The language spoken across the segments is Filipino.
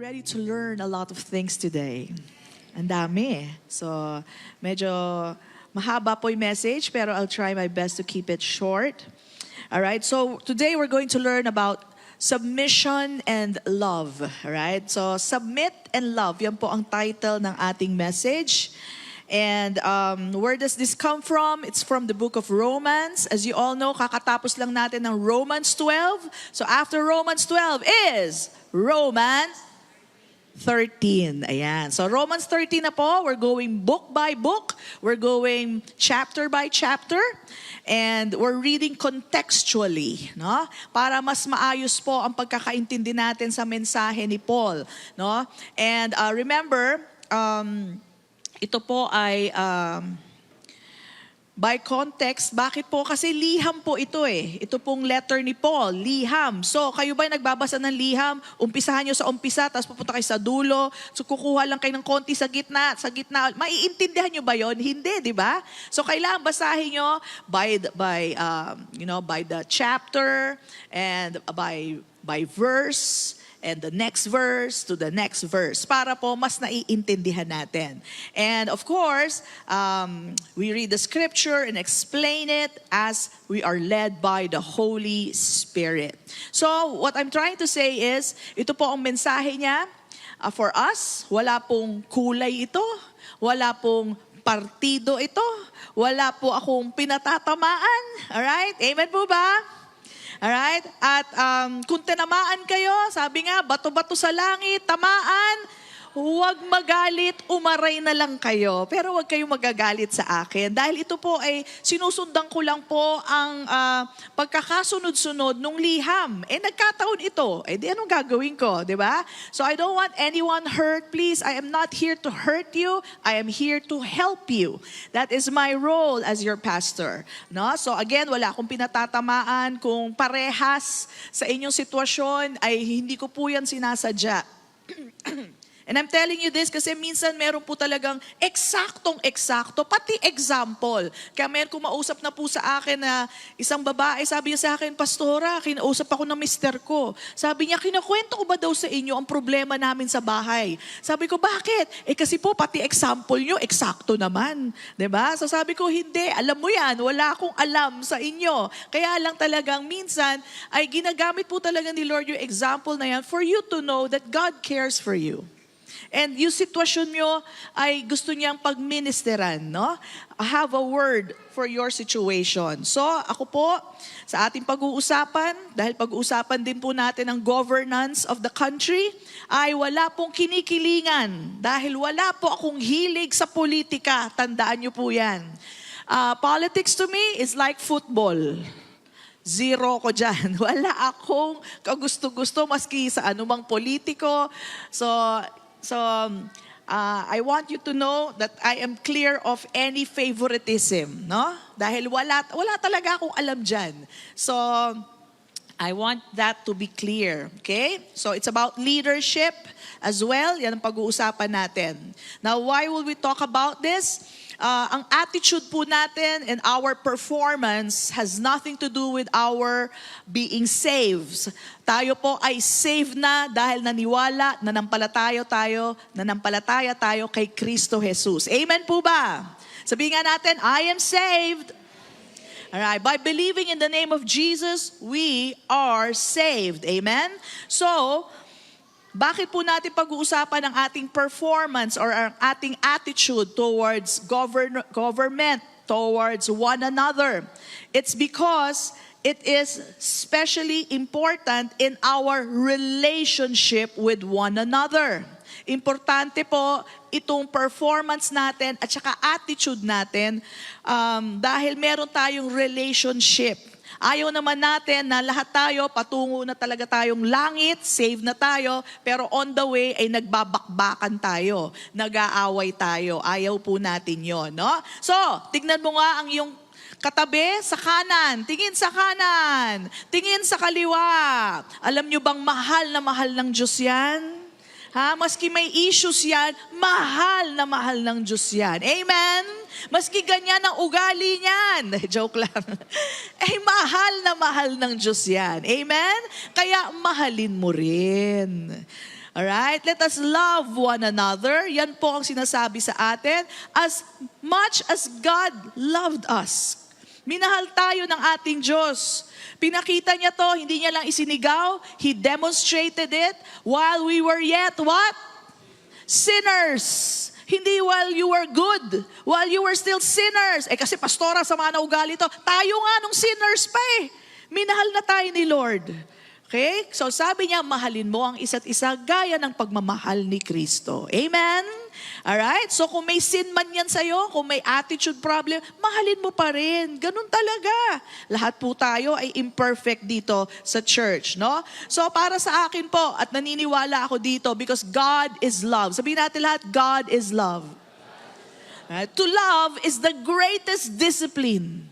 ready to learn a lot of things today. Ang dami. So, medyo mahaba po yung message, pero I'll try my best to keep it short. All right, so today we're going to learn about submission and love. All right, so submit and love, yan po ang title ng ating message. And where does this come from? It's from the book of Romans. As you all know, kakatapos lang natin ng Romans 12. So after Romans 12 is Romans 13. Ayan. So Romans 13 na po. We're going book by book. We're going chapter by chapter. And we're reading contextually, no? Para mas maayos po ang pagkakaintindi natin sa mensahe ni Paul, no? And remember, ito po ay by context. Bakit po? Kasi liham po ito eh. Ito pong letter ni Paul, liham. So, kayo ba nagbabasa ng liham? Umpisahan nyo sa umpisa, tapos pupunta kayo sa dulo. So, kukuha lang kayo ng konti sa gitna. Maiintindihan nyo ba yon? Hindi, di ba? So, kailangan basahin nyo by the chapter and by verse, and the next verse to the next verse para po mas naiintindihan natin. And of course, we read the scripture and explain it as we are led by the Holy Spirit. So what I'm trying to say is, ito po ang mensahe niya for us. Wala pong kulay ito, wala pong partido ito, wala po akong pinatatamaan. Alright? Amen po ba? Alright? At kung tinamaan kayo, sabi nga, bato-bato sa langit, tamaan, huwag magalit, umaray na lang kayo. Pero huwag kayong magagalit sa akin. Dahil ito po ay sinusundan ko lang po ang pagkakasunod-sunod nung liham. Nagkataon ito. Di anong gagawin ko? Diba? So I don't want anyone hurt. Please, I am not here to hurt you. I am here to help you. That is my role as your pastor. No? So again, wala akong pinatatamaan. Kung parehas sa inyong sitwasyon, ay hindi ko po yan sinasadya. And I'm telling you this kasi minsan meron po talagang eksaktong-eksakto, pati example. Kaya meron kumausap na po sa akin na isang babae, sabi niya sa akin, Pastora, kinausap ako ng mister ko. Sabi niya, kinakwento ko ba daw sa inyo ang problema namin sa bahay? Sabi ko, bakit? Kasi po, pati example nyo, eksakto naman. 'Di ba? So sabi ko, hindi, alam mo yan, wala akong alam sa inyo. Kaya lang talagang minsan, ay ginagamit po talaga ni Lord yung example na yan for you to know that God cares for you. And yung sitwasyon nyo ay gusto niyang pagministeran, no? I have a word for your situation. So, ako po, sa ating pag-uusapan, dahil pag-uusapan din po natin ang governance of the country, ay wala pong kinikilingan. Dahil wala po akong hilig sa politika. Tandaan niyo po yan. Politics to me is like football. Zero ko dyan. Wala akong kagusto-gusto maski sa anumang politiko. So, I want you to know that I am clear of any favoritism, no? Dahil wala talaga akong alam dyan. So, I want that to be clear, okay? So, it's about leadership as well. Yan ang pag-uusapan natin. Now, why will we talk about this? Ang attitude po natin and our performance has nothing to do with our being saved. Tayo po ay saved na dahil naniwala, nanampalataya tayo kay Kristo Jesus. Amen po ba? Sabihin nga natin, I am saved. Alright, by believing in the name of Jesus, we are saved. Amen? So, bakit po natin pag-uusapan ang ating performance or ang ating attitude towards government, towards one another? It's because it is especially important in our relationship with one another. Importante po itong performance natin at saka attitude natin dahil meron tayong relationship. Ayaw naman natin na lahat tayo, patungo na talaga tayong langit, save na tayo, pero on the way ay nagbabakbakan tayo, nag-aaway tayo. Ayaw po natin yon, no? So, tignan mo nga ang iyong katabi sa kanan, tingin sa kanan, tingin sa kaliwa. Alam nyo bang mahal na mahal ng Diyos yan? Maski may issues yan, mahal ng Diyos yan. Amen? Maski ganyan ang ugali niyan. Joke lang. Mahal ng Diyos yan. Amen? Kaya mahalin mo rin. Alright? Let us love one another. Yan po ang sinasabi sa atin. As much as God loved us. Minahal tayo ng ating Diyos. Pinakita niya to, hindi niya lang isinigaw. He demonstrated it while we were yet what? Sinners. Hindi while you were good. While you were still sinners. Kasi pastora, sama na ugali to. Tayo nga nung sinners pa eh. Minahal na tayo ni Lord. Okay? So sabi niya, mahalin mo ang isa't isa gaya ng pagmamahal ni Kristo. Amen? Alright? So kung may sin man yan sa'yo, kung may attitude problem, mahalin mo pa rin. Ganun talaga. Lahat po tayo ay imperfect dito sa church, no? So para sa akin po, at naniniwala ako dito because God is love. Sabihin natin lahat, God is love. Alright? To love is the greatest discipline.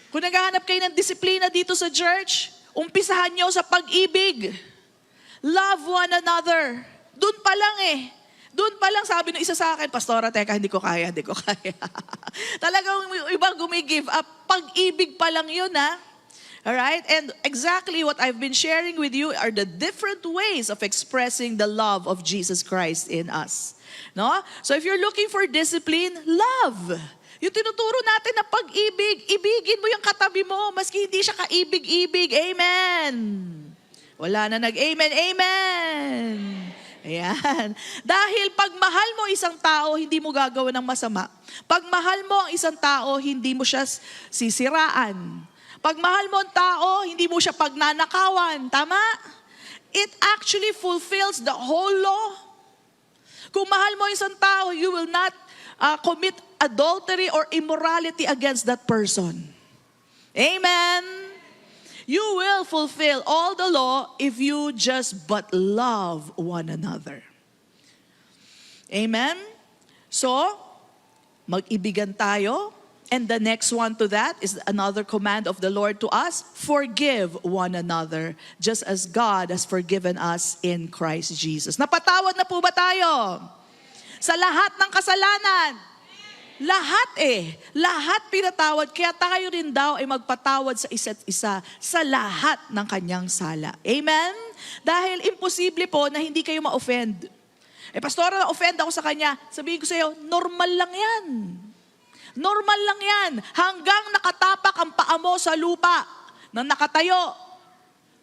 Kung naghahanap kayo ng disiplina dito sa church, umpisahan nyo sa pag-ibig. Love one another. Doon pa lang eh. Doon pa lang sabi ng isa sa akin, Pastora, teka, hindi ko kaya. Talagang iba gumigive up. Pag-ibig pa lang yun ha. Alright? And exactly what I've been sharing with you are the different ways of expressing the love of Jesus Christ in us. No? So if you're looking for discipline, love. Yung tinuturo natin na pag-ibig, ibigin mo yung katabi mo, maski hindi siya kaibig-ibig. Amen. Wala na nag-amen. Amen. Ayan. Dahil pag mahal mo isang tao, hindi mo gagawa ng masama. Pag mahal mo ang isang tao, hindi mo siya sisiraan. Pag mahal mo ang tao, hindi mo siya pagnanakawan. Tama? It actually fulfills the whole law. Kung mahal mo isang tao, you will not commit adultery or immorality against that person. Amen. You will fulfill all the law if you just but love one another. Amen. So, mag-ibigan tayo. And the next one to that is another command of the Lord to us, forgive one another, just as God has forgiven us in Christ Jesus. Napatawad na po ba tayo? Sa lahat ng kasalanan. Lahat Lahat pinatawad. Kaya tayo rin daw ay magpatawad sa isa't isa sa lahat ng kanyang sala. Amen? Dahil imposible po na hindi kayo ma-offend. Pastora, na-offend ako sa kanya. Sabihin ko sa iyo, normal lang yan. Normal lang yan. Hanggang nakatapak ang paa mo sa lupa na nakatayo,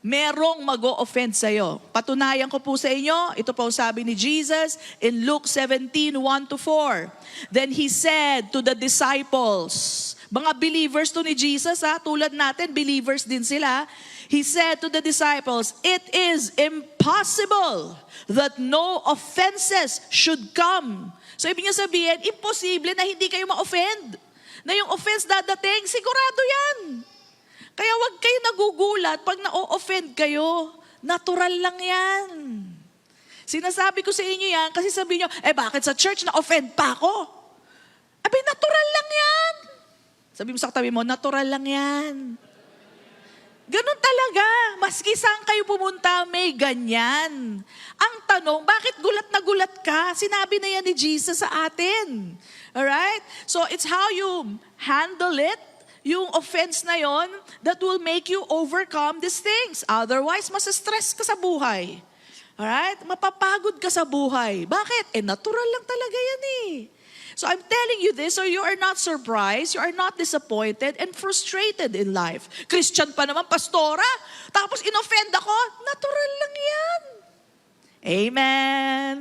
merong mag-o-offend sa'yo. Patunayan ko po sa inyo, ito po sabi ni Jesus in Luke 17:1-4. Then He said to the disciples, mga believers to ni Jesus, tulad natin, believers din sila. He said to the disciples, it is impossible that no offenses should come. So ibig niya sabihin, imposible na hindi kayo ma-offend. Na yung offense dadating, sigurado yan. Kaya wag kayo nagugulat pag na-offend kayo. Natural lang yan. Sinasabi ko sa inyo yan kasi sabi nyo, bakit sa church na-offend pa ako? Natural lang yan. Sabi mo sa katabi mo, natural lang yan. Ganun talaga. Maski saan kayo pumunta, may ganyan. Ang tanong, bakit gulat na gulat ka? Sinabi na yan ni Jesus sa atin. Alright? So it's how you handle it. Yung offense na yon that will make you overcome these things. Otherwise, mas-stress ka sa buhay. Alright? Mapapagod ka sa buhay. Bakit? Natural lang talaga yan eh. So I'm telling you this so you are not surprised, you are not disappointed and frustrated in life. Christian pa naman, pastora, tapos inoffend ako, natural lang yan. Amen.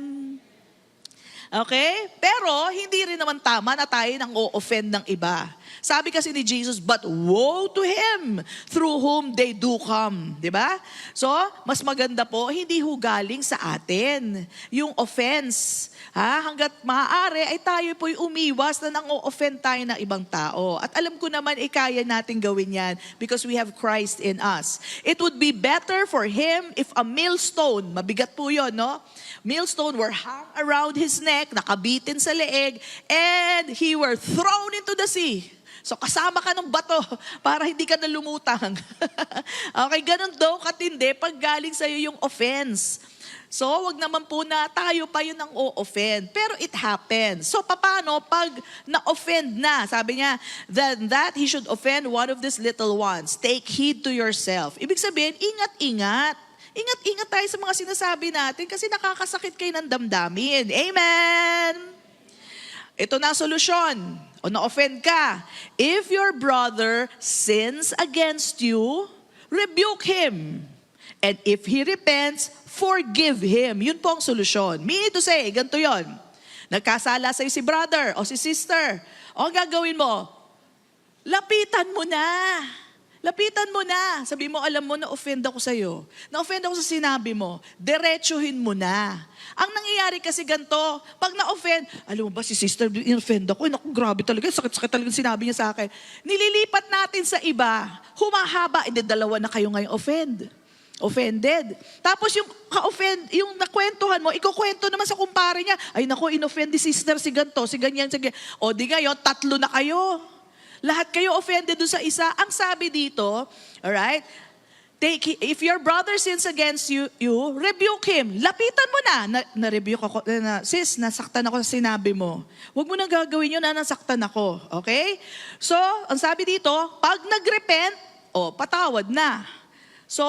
Okay? Pero hindi rin naman tama na tayo nang o-offend ng iba. Sabi kasi ni Jesus, but woe to him through whom they do come. Diba? So, mas maganda po, hindi ho galing sa atin yung offense. Hanggat maaari ay tayo po'y umiwas na nang o-offend tayo ng ibang tao. At alam ko naman, kaya natin gawin yan because we have Christ in us. It would be better for him if a millstone, mabigat po yun, no? Millstone were hung around his neck, nakabitin sa leeg, and he were thrown into the sea. So kasama ka ng bato para hindi ka na lumutang. Okay, ganun daw katindi pag galing sa'yo yung offense. So wag naman po na tayo pa yun ang o-offend. Pero it happens. So paano pag na-offend na? Sabi niya, then that he should offend one of these little ones. Take heed to yourself. Ibig sabihin, ingat-ingat. Ingat-ingat tayo sa mga sinasabi natin kasi nakakasakit kayo ng damdamin. Amen! Ito na ang solusyon. O na-offend ka. If your brother sins against you, rebuke him. And if he repents, forgive him. Yun po ang solusyon. Meaning to say, ganito yon. Nagkasala sa'yo si brother o si sister. O ang gagawin mo? Lapitan mo na. Lapitan mo na. Sabi mo, alam mo, na-offend ako sa'yo. Na-offend ako sa sinabi mo. Diretsuhin mo na. Ang nangyayari kasi ganito, pag na-offend, alam mo ba si sister, in-offend ako, naku, grabe talaga, sakit-sakit talaga sinabi niya sa akin. Nililipat natin sa iba, humahaba, hindi dalawa na kayo ngayong offended. Tapos yung ka-offend, yung nakwentuhan mo, ikukwento naman sa kumpare niya, ay naku, in-offend ni sister si ganito, si ganyan, si ganyan. O di ngayon, 3 na kayo. Lahat kayo offended doon sa isa. Ang sabi dito, alright, if your brother sins against you, rebuke him. Lapitan mo na. Na-rebuke ako. Sis, nasaktan ako sa sinabi mo. Huwag mo nang gagawin yun na nasaktan ako. Okay? So, ang sabi dito, pag nag-repent, patawad na. So,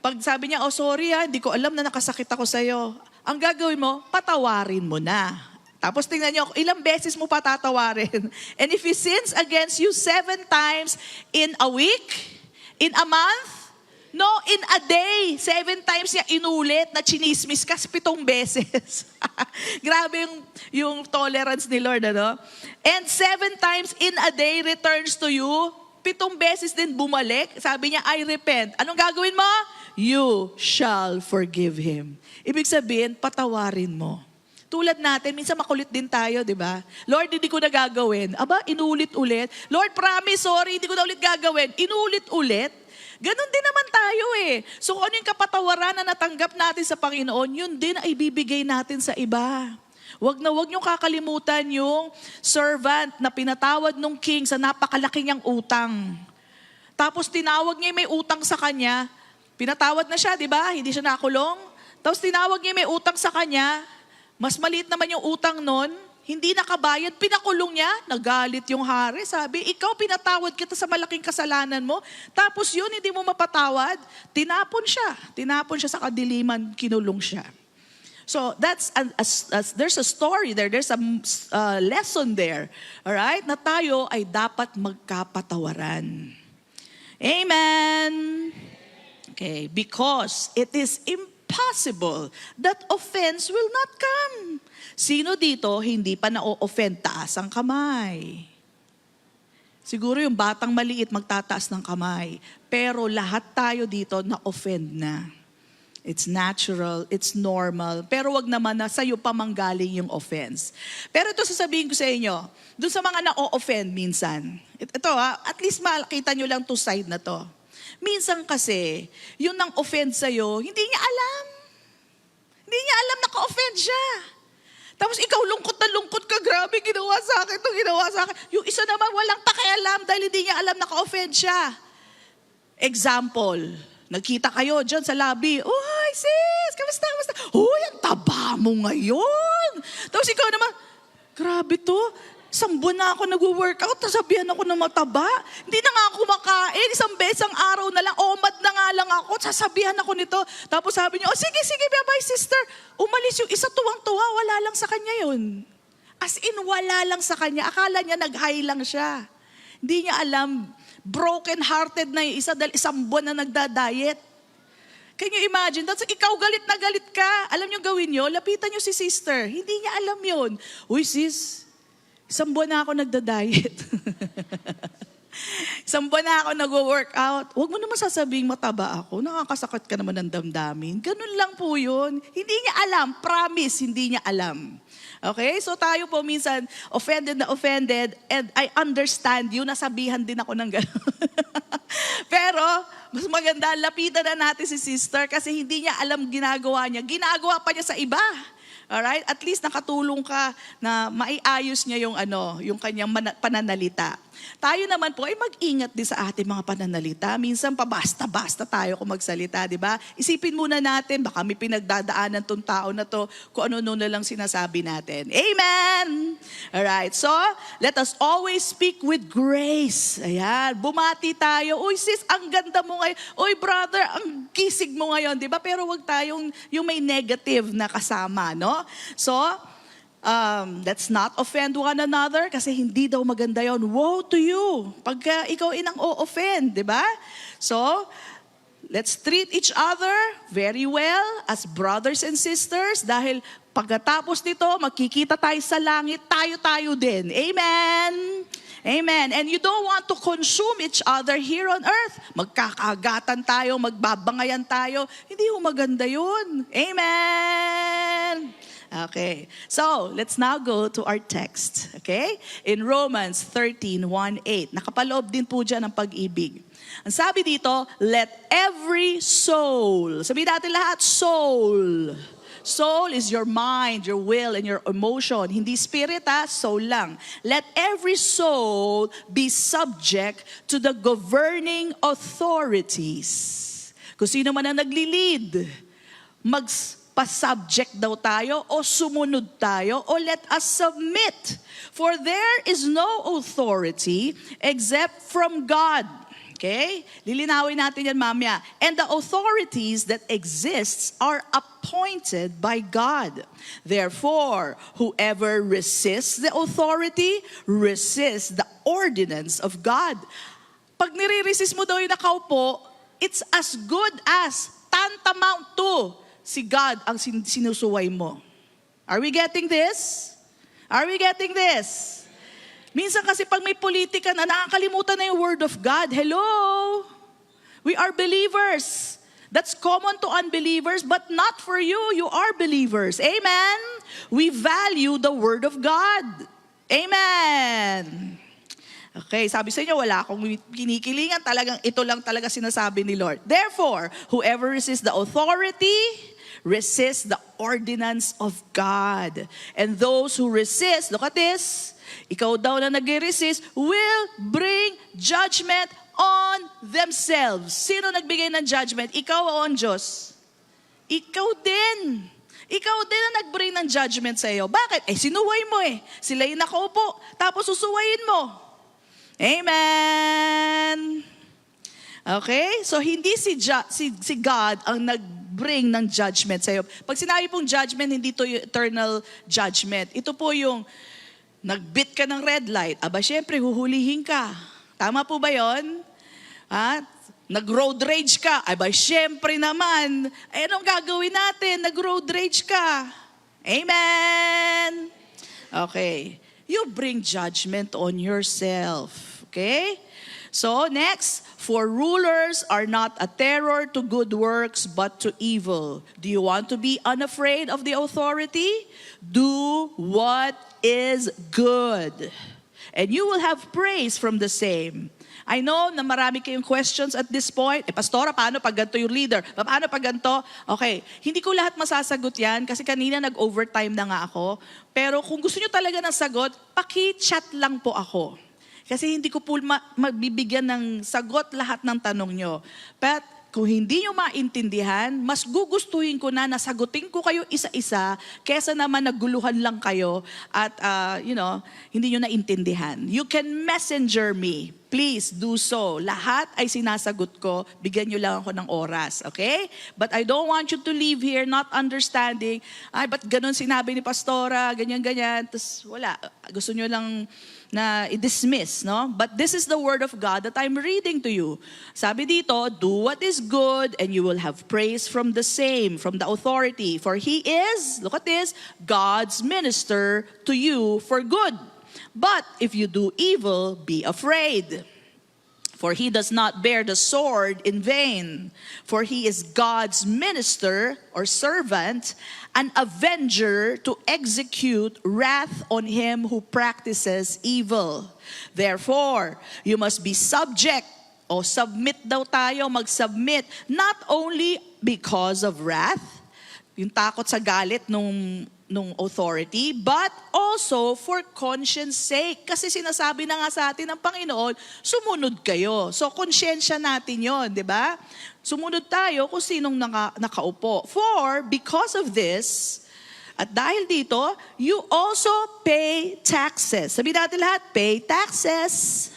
pag sabi niya, sorry hindi ko alam na nakasakit ako sa'yo. Ang gagawin mo, patawarin mo na. Tapos tingnan niyo, ilang beses mo patatawarin. And if he sins against you 7 times in a week, in a month, no, in a day, 7 times niya inulit na chinismis ka 7 beses. Grabe yung tolerance ni Lord, ano? And 7 times in a day returns to you, 7 beses din bumalik. Sabi niya, I repent. Anong gagawin mo? You shall forgive him. Ibig sabihin, patawarin mo. Tulad natin, minsan makulit din tayo, di ba? Lord, hindi ko na gagawin. Aba, inulit-ulit. Lord, promise, sorry, hindi ko na ulit gagawin. Inulit-ulit. Ganon din naman tayo eh. So kung ano yung kapatawaran na natanggap natin sa Panginoon, yun din ay ibibigay natin sa iba. Wag niyong kakalimutan yung servant na pinatawad nung king sa napakalaki niyang utang. Tapos tinawag niya may utang sa kanya. Pinatawad na siya, di ba? Hindi siya nakulong. Tapos tinawag niya may utang sa kanya. Mas maliit naman yung utang nun, hindi nakabayad, pinakulong niya, nagalit yung hari. Sabi, ikaw pinatawad kita sa malaking kasalanan mo, tapos yun hindi mo mapatawad, tinapon siya sa kadiliman, kinulong siya. So there's a story there, there's a lesson there, alright, na tayo ay dapat magkapatawaran. Amen! Okay, because it is impossible that offense will not come. Sino dito hindi pa na-offend? Taas ang kamay. Siguro yung batang maliit magtataas ng kamay. Pero lahat tayo dito na-offend na. It's natural, it's normal. Pero wag naman na sa'yo pa manggaling yung offense. Pero ito sasabihin ko sa inyo, dun sa mga na-offend minsan. Ito at least makita nyo lang to side na to. Minsan kasi, yung nang offend sa'yo, hindi niya alam. Hindi niya alam na ka-offend siya. Tapos ikaw lungkot na lungkot ka, grabe, ginawa sa akin. Yung isa naman walang pakialam dahil hindi niya alam na ka-offend siya. Example, nagkita kayo dyan sa lobby. Uy, sis, kamusta? Uy, ang taba mo ngayon. Tapos ikaw naman, grabe to. 1 buwan na ako nag-workout, nasabihan ako ng mataba. Hindi na nga ako kumakain, 1 beses ang araw na lang, omad na nga lang ako, sasabihan ako nito. Tapos sabi niyo, sige, bye-bye sister. Umalis yung isa, tuwang-tuwa, wala lang sa kanya yun. As in, wala lang sa kanya. Akala niya nag-high lang siya. Hindi niya alam, broken-hearted na yung isa dahil 1 buwan na nagda-diet. Can you imagine? That's, ikaw galit na galit ka. Alam niyo gawin niyo, lapitan niyo si sister. Hindi niya alam yun. Uy sis, 1 buwan na ako nagda-diet. 1 buwan na ako nag-workout. Huwag mo naman sasabing mataba ako. Nakakasakit ka naman ng damdamin. Ganun lang po yun. Hindi niya alam. Promise, hindi niya alam. Okay? So tayo po minsan, offended, and I understand you, nasabihan din ako ng gano'n. Pero, mas maganda, lapitan na natin si sister kasi hindi niya alam ginagawa niya. Ginagawa pa niya sa iba. Alright? At least nakatulong ka na maiayos niya yung kanyang pananalita. Tayo naman po ay mag-ingat din sa ating mga pananalita. Minsan pa basta-basta tayo kung magsalita, di ba? Isipin muna natin, baka may pinagdadaanan tong tao na to, kung ano na lang sinasabi natin. Amen! Alright, so let us always speak with grace. Ayan, bumati tayo. Uy sis, ang ganda mo ngayon. Uy brother, ang kisig mo ngayon, di ba? Pero wag tayong yung may negative na kasama, no? So, let's not offend one another kasi hindi daw maganda yon. Woe to you pagka ikaw inang o-offend, di ba? So, let's treat each other very well as brothers and sisters dahil pagkatapos nito, magkikita tayo sa langit, tayo-tayo din. Amen? Amen. And you don't want to consume each other here on earth. Magkakagatan tayo, magbabangayan tayo. Hindi ho maganda yun. Amen. Okay. So, let's now go to our text. Okay? In Romans 13:1-8. Nakapaloob din po dyan ang pag-ibig. Ang sabi dito, let every soul. Sabihin natin lahat, soul. Soul is your mind, your will, and your emotion. Hindi spirit, soul lang. Let every soul be subject to the governing authorities. Kung sino man ang nagli-lead, magpa-subject daw tayo o sumunod tayo o let us submit. For there is no authority except from God. Okay? Lilinawin natin yan mamaya. And the authorities that exists are appointed by God. Therefore, whoever resists the authority, resists the ordinance of God. Pag nire-resist mo daw yung nakaupo, it's as good as, tantamount to, si God ang sinusuway mo. Are we getting this? Are we getting this? Minsan kasi pag may politika na, nakakalimutan na yung word of God. Hello? We are believers. That's common to unbelievers, but not for you. You are believers. Amen? We value the word of God. Amen. Okay, sabi sa inyo, wala akong kinikilingan. Talagang ito lang talaga sinasabi ni Lord. Therefore, whoever resists the authority, resists the ordinance of God. And those who resist, look at this, ikaw daw na nag-resist, will bring judgment on themselves. Sino nagbigay ng judgment? Ikaw o ang Diyos? Ikaw din. Ikaw din na nag-bring ng judgment sa iyo. Bakit? Sinuway mo Sila yung nakaupo. Tapos susuwayin mo. Amen. Okay? So hindi si God ang nag-bring ng judgment sa iyo. Pag sinabi pong judgment, hindi to yung eternal judgment. Ito po yung nagbit ka ng red light, syempre huhulihin ka. Tama po ba yun? Nag-road rage ka, syempre naman, anong gagawin natin? Nag-road rage ka. Amen? Okay. You bring judgment on yourself. Okay? So, next, for rulers are not a terror to good works, but to evil. Do you want to be unafraid of the authority? Do what is good, and you will have praise from the same. I know na marami kayong questions at this point. Pastora, paano pag ganito yung leader? Paano pag ganito? Okay, hindi ko lahat masasagot yan kasi kanina nag-overtime na nga ako. Pero kung gusto nyo talaga ng sagot, paki-chat lang po ako. Kasi hindi ko po magbibigyan ng sagot lahat ng tanong nyo. But kung hindi nyo maintindihan, mas gugustuhin ko na nasagutin ko kayo isa-isa kesa naman naguluhan lang kayo at, hindi nyo naintindihan. You can messenger me. Please do so. Lahat ay sinasagot ko. Bigyan nyo lang ako ng oras. Okay? But I don't want you to leave here not understanding, ba't ganun sinabi ni Pastora, ganyan-ganyan. Tapos wala. Gusto nyo lang na i-dismiss, no? But this is the word of God that I'm reading to you. Sabi dito, do what is good and you will have praise from the same, from the authority. For he is, look at this, God's minister to you for good. But if you do evil, be afraid. For he does not bear the sword in vain. For he is God's minister or servant, an avenger to execute wrath on him who practices evil. Therefore, you must be subject o submit daw tayo, mag-submit, not only because of wrath, yung takot sa galit nung authority, but also for conscience sake. Kasi sinasabi na nga sa atin ng Panginoon, sumunod kayo. So, konsyensya natin yon, di ba? Sumunod tayo kung sinong nakaupo. For, because of this, at dahil dito, you also pay taxes. Sabi natin lahat, pay taxes.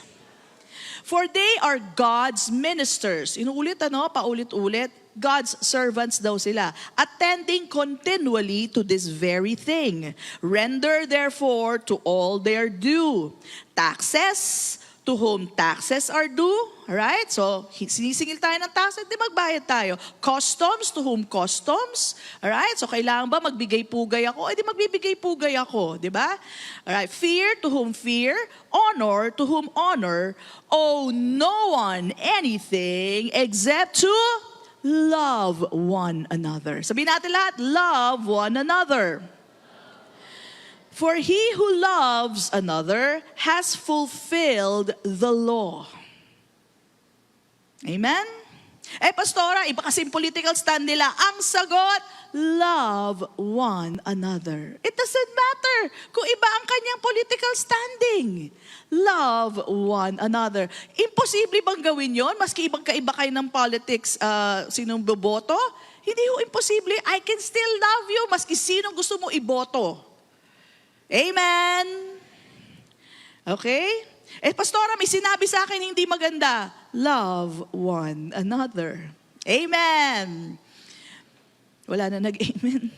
For they are God's ministers. Inuulit, paulit-ulit. God's servants daw sila. Attending continually to this very thing. Render therefore to all their due. Taxes, to whom taxes are due, right? So, sinisingil tayo ng taxes, di magbayad tayo. Customs, to whom customs, right? So, kailangan ba magbigay-pugay ako? Di magbibigay-pugay ako, di ba? Alright, fear, to whom fear, honor, to whom honor, owe no one anything except to love one another. Sabihin natin lahat, love one another. For he who loves another has fulfilled the law. Amen? Pastora, iba kasi yung political stand nila. Ang sagot, love one another. It doesn't matter kung iba ang kanyang political standing. Love one another. Imposible bang gawin yon? Maski ibang kaiba kayo ng politics, sinong boboto? Hindi ho imposible. I can still love you maski sinong gusto mo iboto. Amen? Okay? Pastora, may sinabi sa akin hindi maganda. Love one another. Amen. Wala na nag-amen.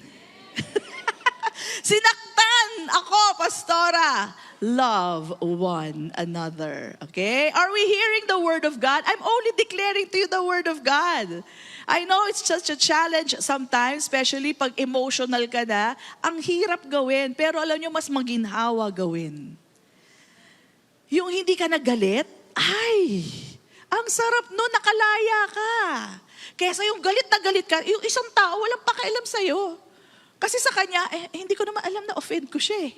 Sinaktan ako, Pastora. Love one another. Okay? Are we hearing the word of God? I'm only declaring to you the word of God. I know it's such a challenge sometimes, especially pag emotional ka na. Ang hirap gawin, pero alam nyo, mas maginhawa gawin. Yung hindi ka nagalit, ay, ang sarap no, nakalaya ka. Kesa yung galit na galit ka, yung isang tao, walang pakialam sa'yo. Kasi sa kanya, hindi ko naman alam na offend ko siya eh.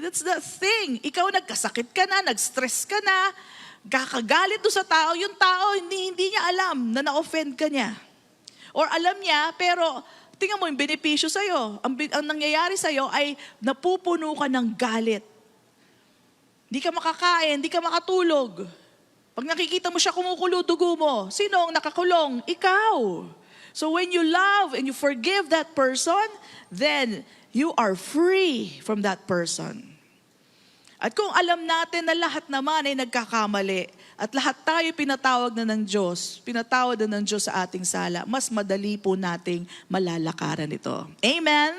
That's the thing. Ikaw nagkasakit ka na, nag-stress ka na, kakagalit doon sa tao, yung tao hindi niya alam na na-offend ka niya. Or alam niya, pero tingnan mo yung benepisyo sa'yo. Ang nangyayari sa'yo ay napupuno ka ng galit. Hindi ka makakain, hindi ka makatulog. Pag nakikita mo siya kumukulo dugo mo, sino ang nakakulong? Ikaw. So when you love and you forgive that person, then you are free from that person. At kung alam natin na lahat naman ay nagkakamali at lahat tayo pinatawag na ng Diyos, pinatawad na ng Diyos sa ating sala, mas madali po nating malalakaran ito. Amen?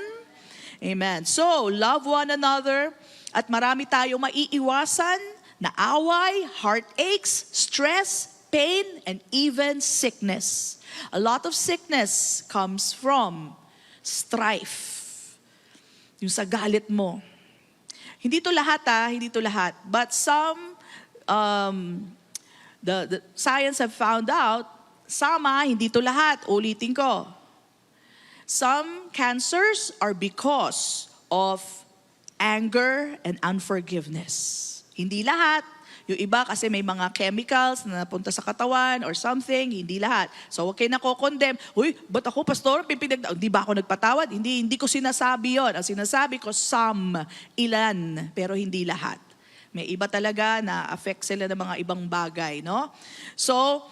Amen. So, love one another at marami tayong maiiwasan na away, heartaches, stress, pain, and even sickness. A lot of sickness comes from strife. Yung sa galit mo. Hindi to lahat hindi to lahat. But some, the science have found out, hindi to lahat. Ulitin ko. Some cancers are because of anger and unforgiveness. Hindi lahat. Yung iba kasi may mga chemicals na napunta sa katawan or something, hindi lahat. So huwag kayo nako-condemn. Uy, ba't ako, pastor, hindi ba ako nagpatawad? Hindi ko sinasabi yon. Ang sinasabi ko, ilan, pero hindi lahat. May iba talaga na affect sila ng mga ibang bagay, no? So,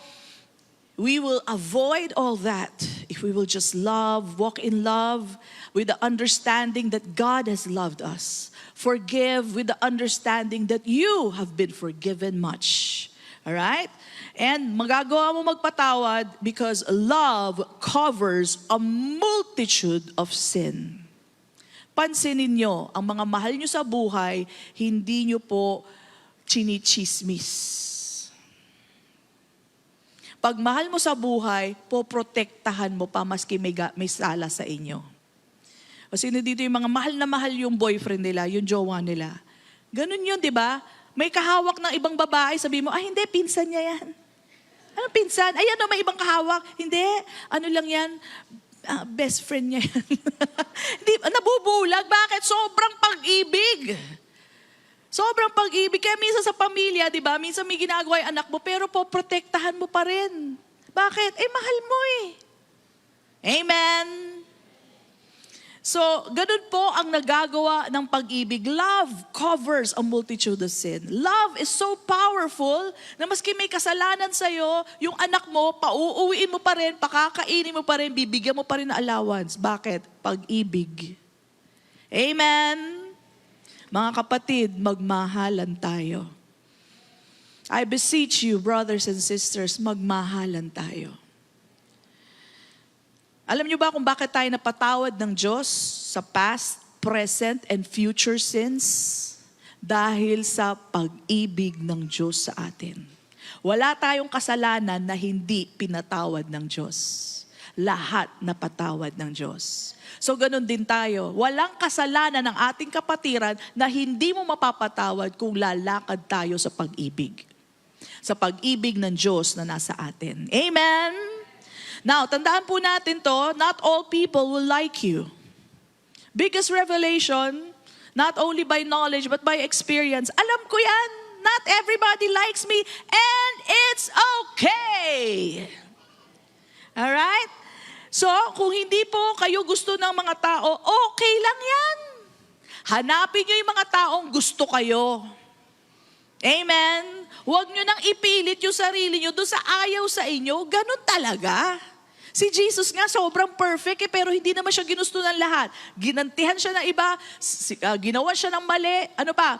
we will avoid all that if we will just love, walk in love with the understanding that God has loved us. Forgive with the understanding that you have been forgiven much. All right? And magagawa mo magpatawad because love covers a multitude of sin. Pansinin nyo, ang mga mahal nyo sa buhay, hindi nyo po chinichismis. Pag mahal mo sa buhay, poprotektahan mo pa maski may sala sa inyo. O sino dito yung mga mahal na mahal yung boyfriend nila, yung jowa nila. Ganun yun, di ba? May kahawak ng ibang babae, sabi mo, hindi, pinsan niya yan. Ano pinsan? Ayan o, may ibang kahawak. Hindi, ano lang yan, best friend niya yan. Hindi, nabubulag. Bakit? Sobrang pag-ibig. Sobrang pag-ibig. Kaya minsan sa pamilya, di ba? Minsan may ginagawa yung anak mo, pero poprotektahan mo pa rin. Bakit? Mahal mo eh. Amen? So, ganun po ang nagagawa ng pag-ibig. Love covers a multitude of sin. Love is so powerful na maski may kasalanan sa'yo, yung anak mo, pauuwiin mo pa rin, pakakainin mo pa rin, bibigyan mo pa rin ng allowance. Bakit? Pag-ibig. Amen? Mga kapatid, magmahalan tayo. I beseech you, brothers and sisters, magmahalan tayo. Alam niyo ba kung bakit tayo napatawad ng Diyos sa past, present, and future sins? Dahil sa pag-ibig ng Diyos sa atin. Wala tayong kasalanan na hindi pinatawad ng Diyos. Lahat napatawad ng Diyos. So ganun din tayo. Walang kasalanan ng ating kapatiran na hindi mo mapapatawad kung lalakad tayo sa pag-ibig. Sa pag-ibig ng Diyos na nasa atin. Amen? Now, tandaan po natin to, not all people will like you. Biggest revelation, not only by knowledge but by experience. Alam ko yan, not everybody likes me and it's okay. Alright? So, kung hindi po kayo gusto ng mga tao, okay lang yan. Hanapin nyo yung mga taong gusto kayo. Amen? Huwag nyo nang ipilit yung sarili nyo doon sa ayaw sa inyo. Ganun talaga. Si Jesus nga sobrang perfect pero hindi naman siya ginusto ng lahat. Ginantihan siya ng iba, ginawa siya ng mali,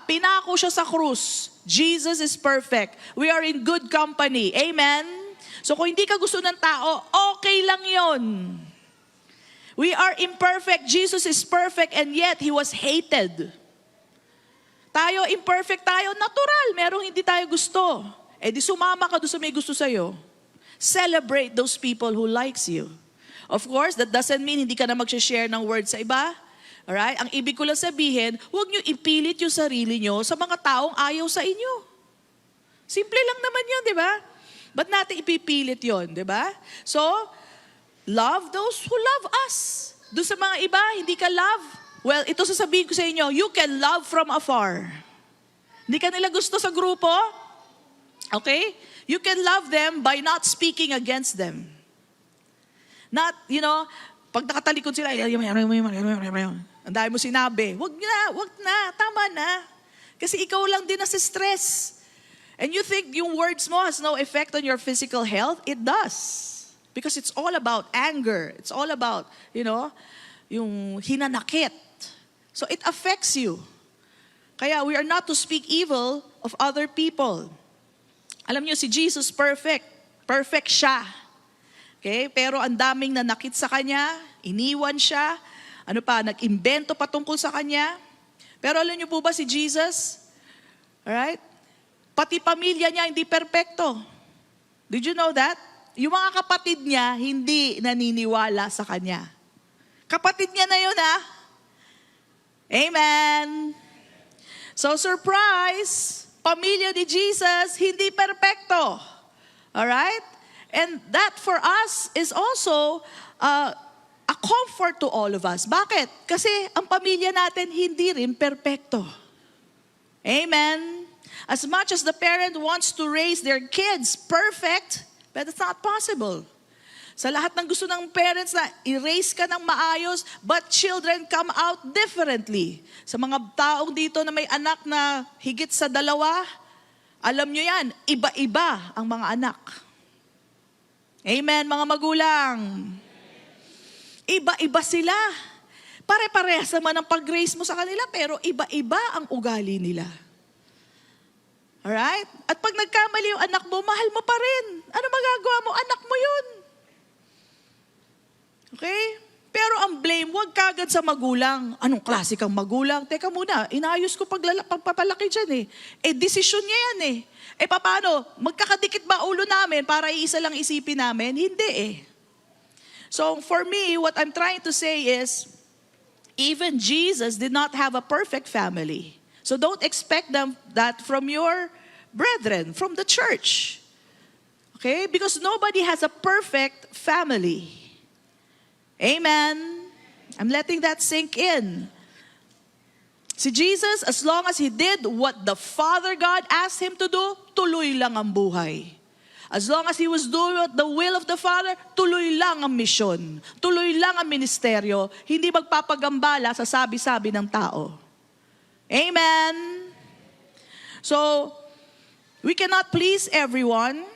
pinako siya sa krus. Jesus is perfect. We are in good company. Amen? So kung hindi ka gusto ng tao, okay lang yon. We are imperfect. Jesus is perfect and yet He was hated. Tayo, imperfect tayo, natural. Merong hindi tayo gusto. Di sumama ka doon sa may gusto sa'yo. Celebrate those people who likes you. Of course, that doesn't mean hindi ka na mag-share ng words sa iba. Alright? Ang ibig ko lang sabihin, huwag nyo ipilit yung sarili nyo sa mga taong ayaw sa inyo. Simple lang naman yun, di ba? Ba't natin ipipilit yun, di ba? So, love those who love us. Doon sa mga iba, hindi ka love. Well, ito sasabihin ko sa inyo, you can love from afar. Hindi ka nila gusto sa grupo? Okay? You can love them by not speaking against them. Not, pag nakatalikod sila, ang dami mo sinabi, wag na, tama na. Kasi ikaw lang din nasa stress. And you think yung words mo has no effect on your physical health? It does. Because it's all about anger. It's all about, yung hinanakit. So it affects you. Kaya we are not to speak evil of other people. Alam niyo, si Jesus perfect. Perfect siya. Okay? Pero ang daming nanakit sa kanya, iniwan siya, nag-imbento patungkol sa kanya. Pero alam niyo po ba si Jesus? Alright? Pati pamilya niya hindi perpekto. Did you know that? Yung mga kapatid niya hindi naniniwala sa kanya. Kapatid niya na yun, ha? Amen. So, surprise! Pamilya ni Jesus, hindi perpekto. Alright? And that for us is also a comfort to all of us. Bakit? Kasi ang pamilya natin hindi rin perpekto. Amen? As much as the parent wants to raise their kids perfect, but it's not possible. Sa lahat ng gusto ng parents na i-raise ka ng maayos, but children come out differently. Sa mga taong dito na may anak na higit sa 2, alam nyo yan, iba-iba ang mga anak. Amen, mga magulang. Iba-iba sila. Pare-parehas naman ang pag-raise mo sa kanila, pero iba-iba ang ugali nila. Alright? At pag nagkamali yung anak mo, mahal mo pa rin. Ano magagawa mo? Anak mo yun. Okay? Pero ang blame, huwag kagad sa magulang. Anong klase kang magulang? Teka muna, inayos ko pagpapalaki dyan desisyon niya yan paano? Magkakadikit ba ulo namin para iisa lang isipin namin? Hindi So for me, what I'm trying to say is, even Jesus did not have a perfect family. So don't expect that from your brethren, from the church. Okay? Because nobody has a perfect family. Amen. I'm letting that sink in. Si Jesus, as long as He did what the Father God asked Him to do, tuloy lang ang buhay. As long as He was doing the will of the Father, tuloy lang ang misyon. Tuloy lang ang ministeryo. Hindi magpapagambala sa sabi-sabi ng tao. Amen. So, we cannot please everyone.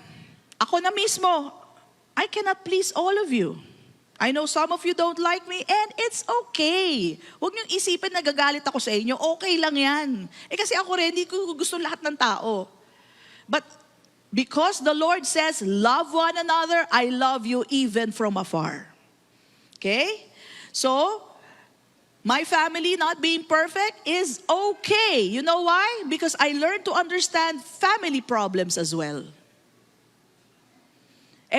Ako na mismo, I cannot please all of you. I know some of you don't like me and it's okay. Huwag niyong isipin na gagalit ako sa inyo. Okay lang yan. Kasi ako rin, hindi ko gusto lahat ng tao. But because the Lord says, love one another, I love you even from afar. Okay? So, my family not being perfect is okay. You know why? Because I learned to understand family problems as well.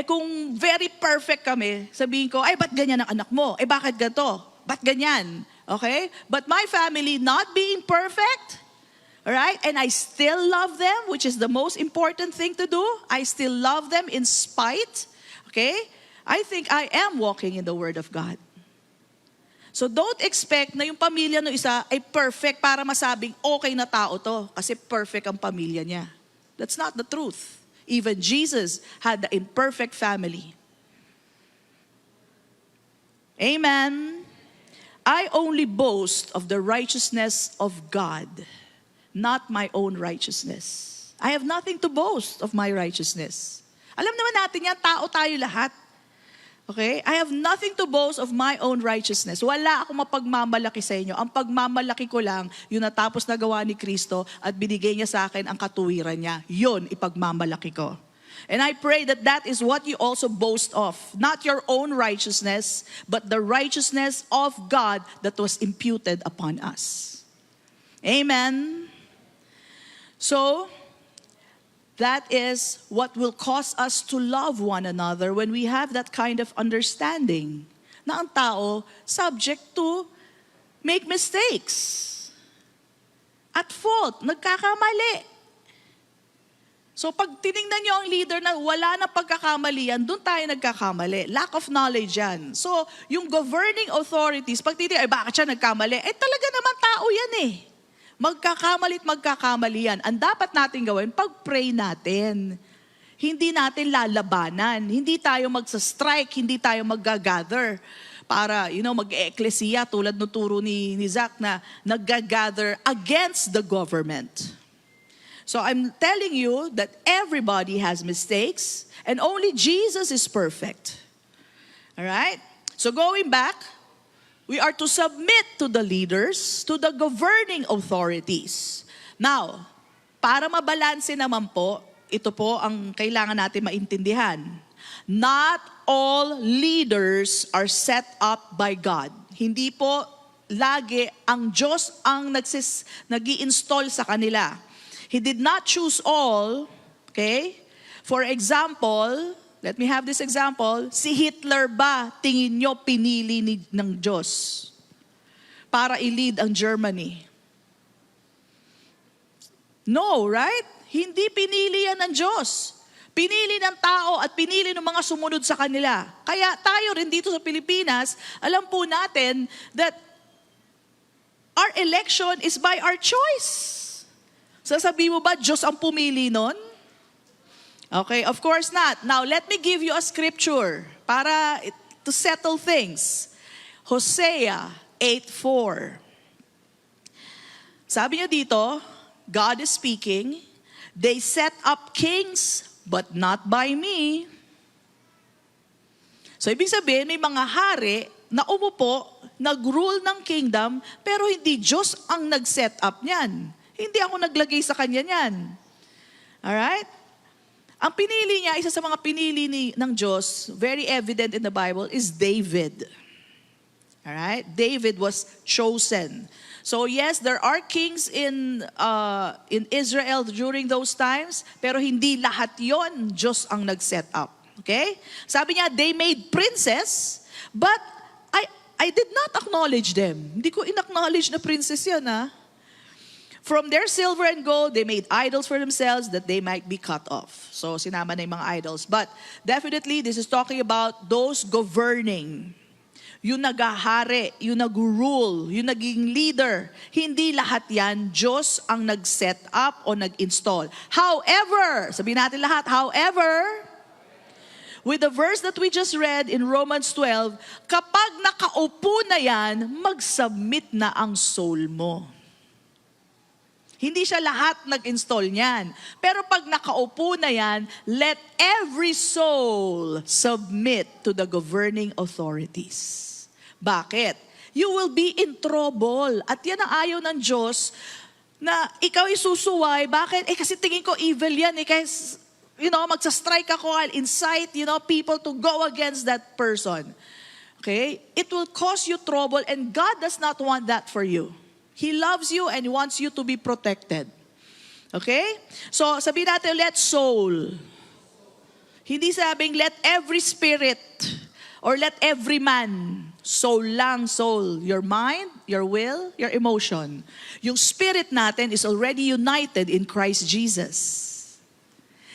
Kung very perfect kami, sabihin ko, ba't ganyan ang anak mo? Bakit gato? Ba't ganyan? Okay? But my family not being perfect, alright? And I still love them, which is the most important thing to do. I still love them in spite. Okay? I think I am walking in the Word of God. So don't expect na yung pamilya ng isa ay perfect para masabing okay na tao to kasi perfect ang pamilya niya. That's not the truth. Even Jesus had the imperfect family. Amen. I only boast of the righteousness of God, not my own righteousness. I have nothing to boast of my righteousness. Alam naman natin yan, tao tayo lahat. Okay? I have nothing to boast of my own righteousness. Wala akong mapagmamalaki sa inyo. Ang pagmamalaki ko lang, yung natapos na gawa ni Kristo at binigay niya sa akin ang katuwiran niya. Yun, ipagmamalaki ko. And I pray that that is what you also boast of. Not your own righteousness, but the righteousness of God that was imputed upon us. Amen. So, that is what will cause us to love one another when we have that kind of understanding. Na ang tao, subject to make mistakes. At fault, nagkakamali. So pag tinignan nyo ang leader na wala na pagkakamalian, doon tayo nagkakamali. Lack of knowledge yan. So yung governing authorities, pag titignan, bakit siya nagkamali? Talaga naman tao yan eh. Magkakamali yan. Ang dapat natin gawin, pag-pray natin. Hindi natin lalabanan. Hindi tayo magsa-strike, hindi tayo mag-gather para, mag-eklesiya tulad no turo ni Zach na nag-gather against the government. So I'm telling you that everybody has mistakes and only Jesus is perfect. All right? So going back, we are to submit to the leaders, to the governing authorities. Now, para mabalanse naman po, ito po ang kailangan natin maintindihan. Not all leaders are set up by God. Hindi po lagi ang Diyos ang nag-i-install sa kanila. He did not choose all, okay? For example, let me have this example. Si Hitler ba, tingin nyo, pinili ng Diyos para i-lead ang Germany? No, right? Hindi pinili yan ng Diyos. Pinili ng tao at pinili ng mga sumunod sa kanila. Kaya tayo rin dito sa Pilipinas, alam po natin that our election is by our choice. Sasabihin mo ba, Diyos ang pumili nun? Okay, of course not. Now, let me give you a scripture para to settle things. Hosea 8:4. Sabi niya dito, God is speaking, they set up kings, but not by me. So, ibig sabihin, may mga hari na umupo, nag-rule ng kingdom, pero hindi Diyos ang nag-set up niyan. Hindi ako naglagay sa kanya niyan. Alright? Ang pinili niya, isa sa mga pinili ng Diyos, very evident in the Bible, is David. Alright? David was chosen. So yes, there are kings in Israel during those times, pero hindi lahat yon Diyos ang nag-set up. Okay? Sabi niya, they made princes, but I did not acknowledge them. Hindi ko in-acknowledge na princess yan, ha? From their silver and gold, they made idols for themselves that they might be cut off. So, sinama na yung mga idols. But, definitely, this is talking about those governing. Yung nagahari, yung nag-rule, yung naging leader. Hindi lahat yan, Diyos ang nag-set up o nag-install. However, sabihin natin lahat, however, with the verse that we just read in Romans 12, kapag nakaupo na yan, mag-submit na ang soul mo. Hindi siya lahat nag-install niyan. Pero pag nakaupo na yan, let every soul submit to the governing authorities. Bakit? You will be in trouble. At yan ang ayaw ng Diyos na ikaw isusuway. Bakit? Kasi tingin ko evil yan. Kasi, magsa-strike ako, I'll incite, people to go against that person. Okay? It will cause you trouble and God does not want that for you. He loves you and wants you to be protected. Okay? So, sabihin natin, let soul. Hindi sabing let every spirit or let every man. Soul lang, soul. Your mind, your will, your emotion. Yung spirit natin is already united in Christ Jesus.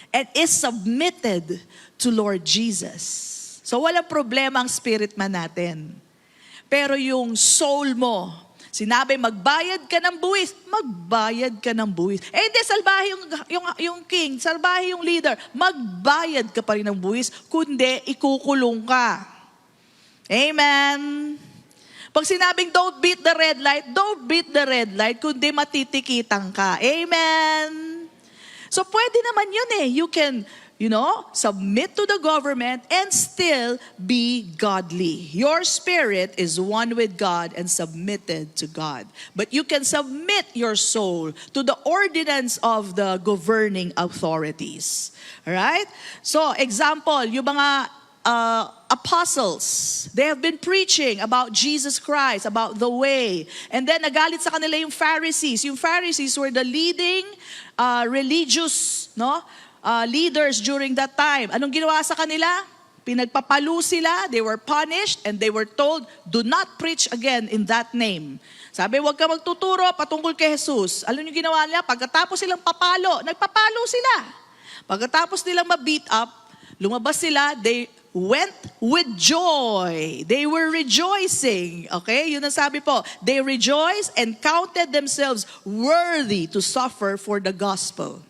And is submitted to Lord Jesus. So walang problema ang spirit man natin. Pero yung soul mo, sinabi magbayad ka ng buwis, magbayad ka ng buwis. Eh hindi, salbahe yung king, salbahe yung leader, magbayad ka pa rin ng buwis, kundi ikukulong ka. Amen. Pag sinabing don't beat the red light, kundi matitikitan ka. Amen. So pwede naman yun eh. You can, submit to the government and still be godly. Your spirit is one with God and submitted to God. But you can submit your soul to the ordinance of the governing authorities. Alright? So, example, yung mga apostles, they have been preaching about Jesus Christ, about the way. And then nagalit sa kanila yung Pharisees. Yung Pharisees were the leading religious, leaders during that time. Anong ginawa sa kanila? Pinagpapalo sila, they were punished, and they were told, do not preach again in that name. Sabi, huwag ka magtuturo patungkol kay Jesus. Alam niyo ginawa nila? Pagkatapos silang papalo, nagpapalo sila. Pagkatapos nilang ma-beat up, lumabas sila, they went with joy. They were rejoicing. Okay? Yun ang sabi po. They rejoiced and counted themselves worthy to suffer for the gospel.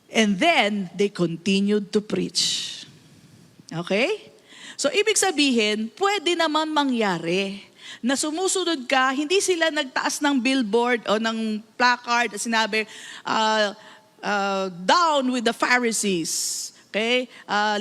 And then, they continued to preach. Okay? So, ibig sabihin, pwede naman mangyari na sumusunod ka, hindi sila nagtaas ng billboard o ng placard at sinabi, down with the Pharisees. Okay?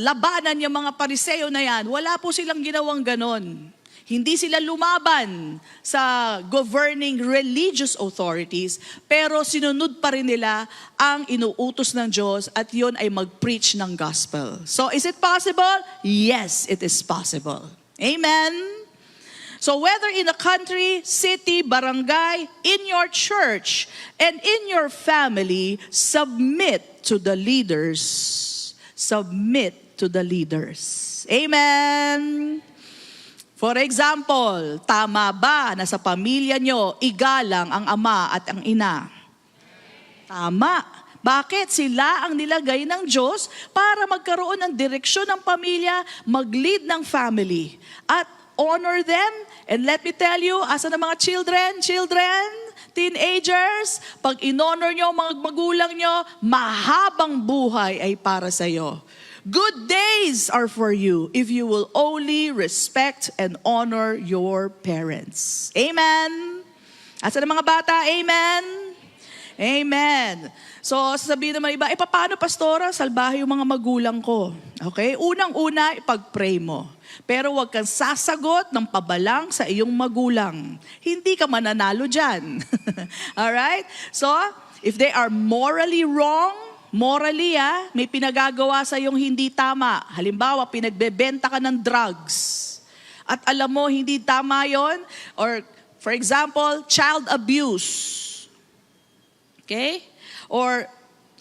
Labanan yung mga Pariseo na yan. Wala po silang ginawang ganon. Hindi sila lumaban sa governing religious authorities, pero sinunod pa rin nila ang inuutos ng Diyos at yun ay mag-preach ng gospel. So is it possible? Yes, it is possible. Amen? So whether in a country, city, barangay, in your church, and in your family, submit to the leaders. Submit to the leaders. Amen? For example, tama ba na sa pamilya nyo, igalang ang ama at ang ina? Tama. Bakit? Sila ang nilagay ng Diyos para magkaroon ng direksyon ng pamilya, mag-lead ng family, at honor them. And let me tell you, asa ng mga children, teenagers, pag in-honor nyo mga magulang nyo, mahabang buhay ay para sa iyo. Good days are for you if you will only respect and honor your parents. Amen? Asa ng mga bata? Amen? Amen. So, sasabihin naman iba, paano pastora? Salbahe yung mga magulang ko. Okay? Unang-una, ipag-pray mo. Pero huwag kang sasagot ng pabalang sa iyong magulang. Hindi ka mananalo dyan. Alright? So, if they are morally wrong, may pinagagawa sa iyong hindi tama. Halimbawa, pinagbebenta ka ng drugs. At alam mo, hindi tama yon. Or, for example, child abuse. Okay? Or,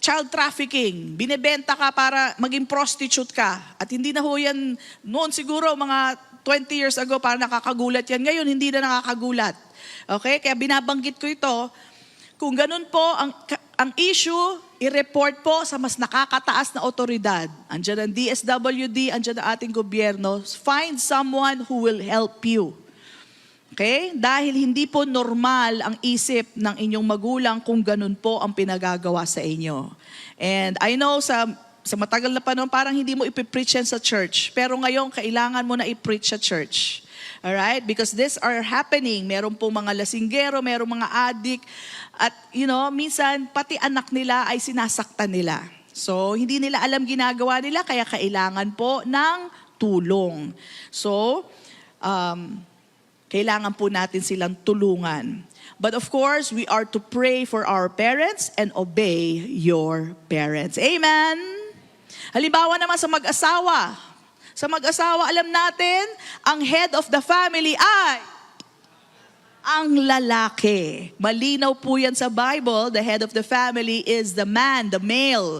child trafficking. Binebenta ka para maging prostitute ka. At hindi na ho yan, noon siguro, mga 20 years ago, para nakakagulat yan. Ngayon, hindi na nakakagulat. Okay? Kaya binabanggit ko ito. Kung ganun po, ang issue, i-report po sa mas nakakataas na otoridad. Andiyan ang DSWD, andiyan ang ating gobyerno. Find someone who will help you. Okay? Dahil hindi po normal ang isip ng inyong magulang kung ganun po ang pinagagawa sa inyo. And I know sa matagal na panahon, parang hindi mo ipipreach yan sa church. Pero ngayon, kailangan mo na i-preach sa church. Alright? Because these are happening. Meron po mga lasinggero, meron mga addict. At, minsan, pati anak nila ay sinasaktan nila. So, hindi nila alam ginagawa nila, kaya kailangan po ng tulong. So, kailangan po natin silang tulungan. But of course, we are to pray for our parents and obey your parents. Amen? Halimbawa naman sa mag-asawa, Sa mag-asawa, alam natin, ang head of the family ay ang lalaki. Malinaw po yan sa Bible, the head of the family is the man, the male.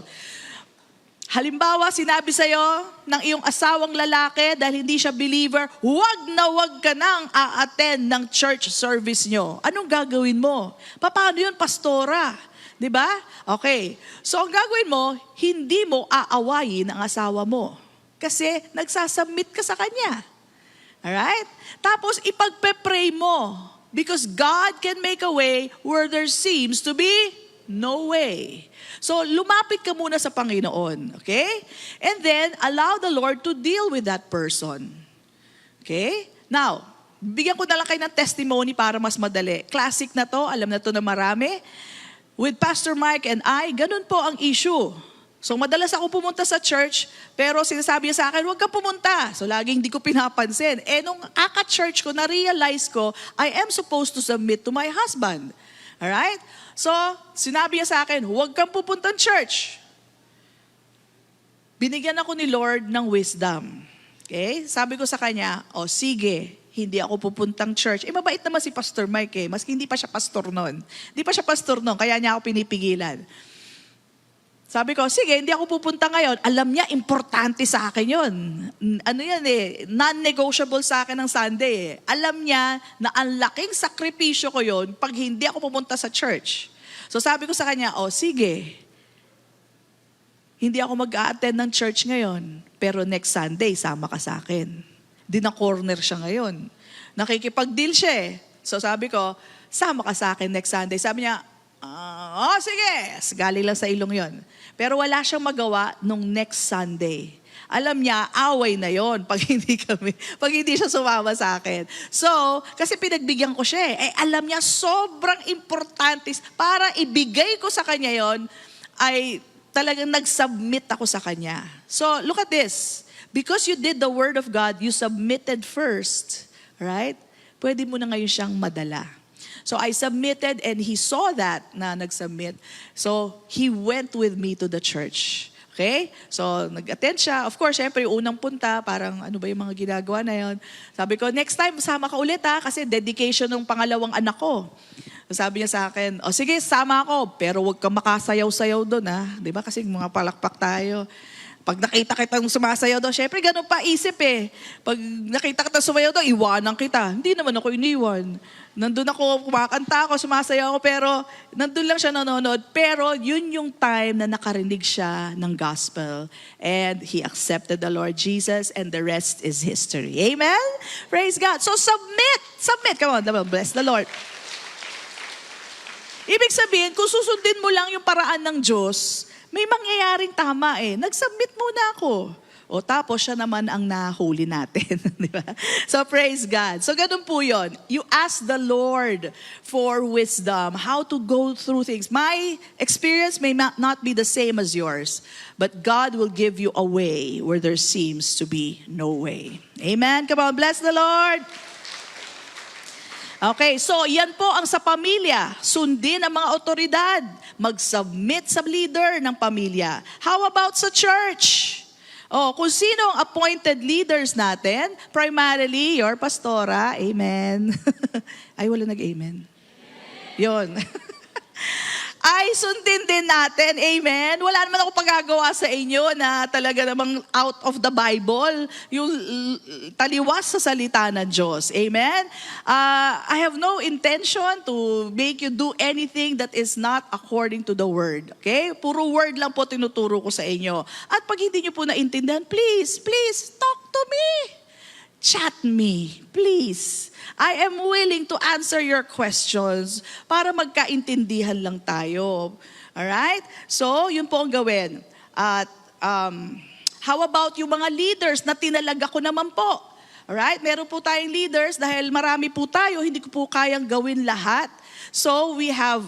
Halimbawa, sinabi sa'yo ng iyong asawang lalaki dahil hindi siya believer, huwag na huwag ka nang a-attend ng church service nyo. Anong gagawin mo? Paano yun, pastora? Diba? Okay. So, ang gagawin mo, hindi mo aawayin ang asawa mo. Kasi nagsasubmit ka sa kanya. Alright? Tapos, ipagpe-pray mo. Because God can make a way where there seems to be no way. So, lumapit ka muna sa Panginoon. Okay? And then, allow the Lord to deal with that person. Okay? Now, bigyan ko na lang kayo ng testimony para mas madali. Classic na to, alam na to na marami. With Pastor Mike and I, ganun po ang issue. So madalas ako pumunta sa church, pero sinasabi niya sa akin, huwag ka pumunta. So laging hindi ko pinapansin. Nung aka-church ko, na-realize ko, I am supposed to submit to my husband. Alright? So, sinabi niya sa akin, huwag kang pupunta ng church. Binigyan ako ni Lord ng wisdom. Okay? Sabi ko sa kanya, sige, hindi ako pupuntang church. Mabait naman si Pastor Mike maski hindi pa siya pastor noon. Hindi pa siya pastor noon, kaya niya ako pinipigilan. Sabi ko, sige, hindi ako pupunta ngayon. Alam niya, importante sa akin yun. Ano yan non-negotiable sa akin ng Sunday Alam niya na ang laking sakripisyo ko yun pag hindi ako pupunta sa church. So sabi ko sa kanya, sige, hindi ako mag-a-attend ng church ngayon, pero next Sunday, sama ka sa akin. Dina-corner siya ngayon. Nakikipag-deal siya So sabi ko, sama ka sa akin next Sunday. Sabi niya, sige. Galing lang sa ilong yon. Pero wala siyang magawa nung next Sunday. Alam niya, away na yon pag hindi siya sumama sa akin. So, kasi pinagbigyan ko siya alam niya, sobrang importante. Para ibigay ko sa kanya yon ay talagang nag-submit ako sa kanya. So, look at this. Because you did the Word of God, you submitted first. Right? Pwede mo na ngayon siyang madala. So I submitted and he saw that na nag-submit. So he went with me to the church. Okay? So nag-attend siya. Of course, syempre yung unang punta, parang ano ba yung mga ginagawa na yun. Sabi ko, next time, sama ka ulit kasi dedication ng pangalawang anak ko. So, sabi niya sa akin, sige, sama ako, pero huwag kang makasayaw-sayaw doon Di ba? Kasi mga palakpak tayo. Pag nakita kitang sumasayaw doon, syempre ganun pa isip Pag nakita kitang sumayaw doon, iwanan kita. Hindi naman ako iniwan. Nandun ako, kumakanta ako, sumasayaw ako, pero nandun lang siya nanonood. Pero yun yung time na nakarinig siya ng gospel. And he accepted the Lord Jesus and the rest is history. Amen? Praise God. So submit. Submit. Come on, bless the Lord. Ibig sabihin, kung susundin mo lang yung paraan ng Diyos, may mangyayaring tama Nag-submit muna ako. Tapos siya naman ang nahuli natin. Di ba? So praise God. So ganun po yun. You ask the Lord for wisdom, how to go through things. My experience may not be the same as yours, but God will give you a way where there seems to be no way. Amen? Come on, bless the Lord. Okay, so yan po ang sa pamilya. Sundin ang mga otoridad. Mag-submit sa leader ng pamilya. How about sa church? Kung sino ang appointed leaders natin, primarily your pastora, amen. Ay, wala nag-amen. Yun. Ay, sundin din natin, amen. Wala naman ako pagagawa sa inyo na talaga namang out of the Bible, yung taliwas sa salita ng Diyos, amen. I have no intention to make you do anything that is not according to the Word, okay? Puro Word lang po tinuturo ko sa inyo. At pag hindi nyo po naintindihan, please, talk to me. Chat me, please. I am willing to answer your questions para magkaintindihan lang tayo. Alright? So, yun po ang gawin. At how about yung mga leaders na tinalaga ko naman po? Alright? Meron po tayong leaders dahil marami po tayo, hindi ko po kayang gawin lahat. So, we have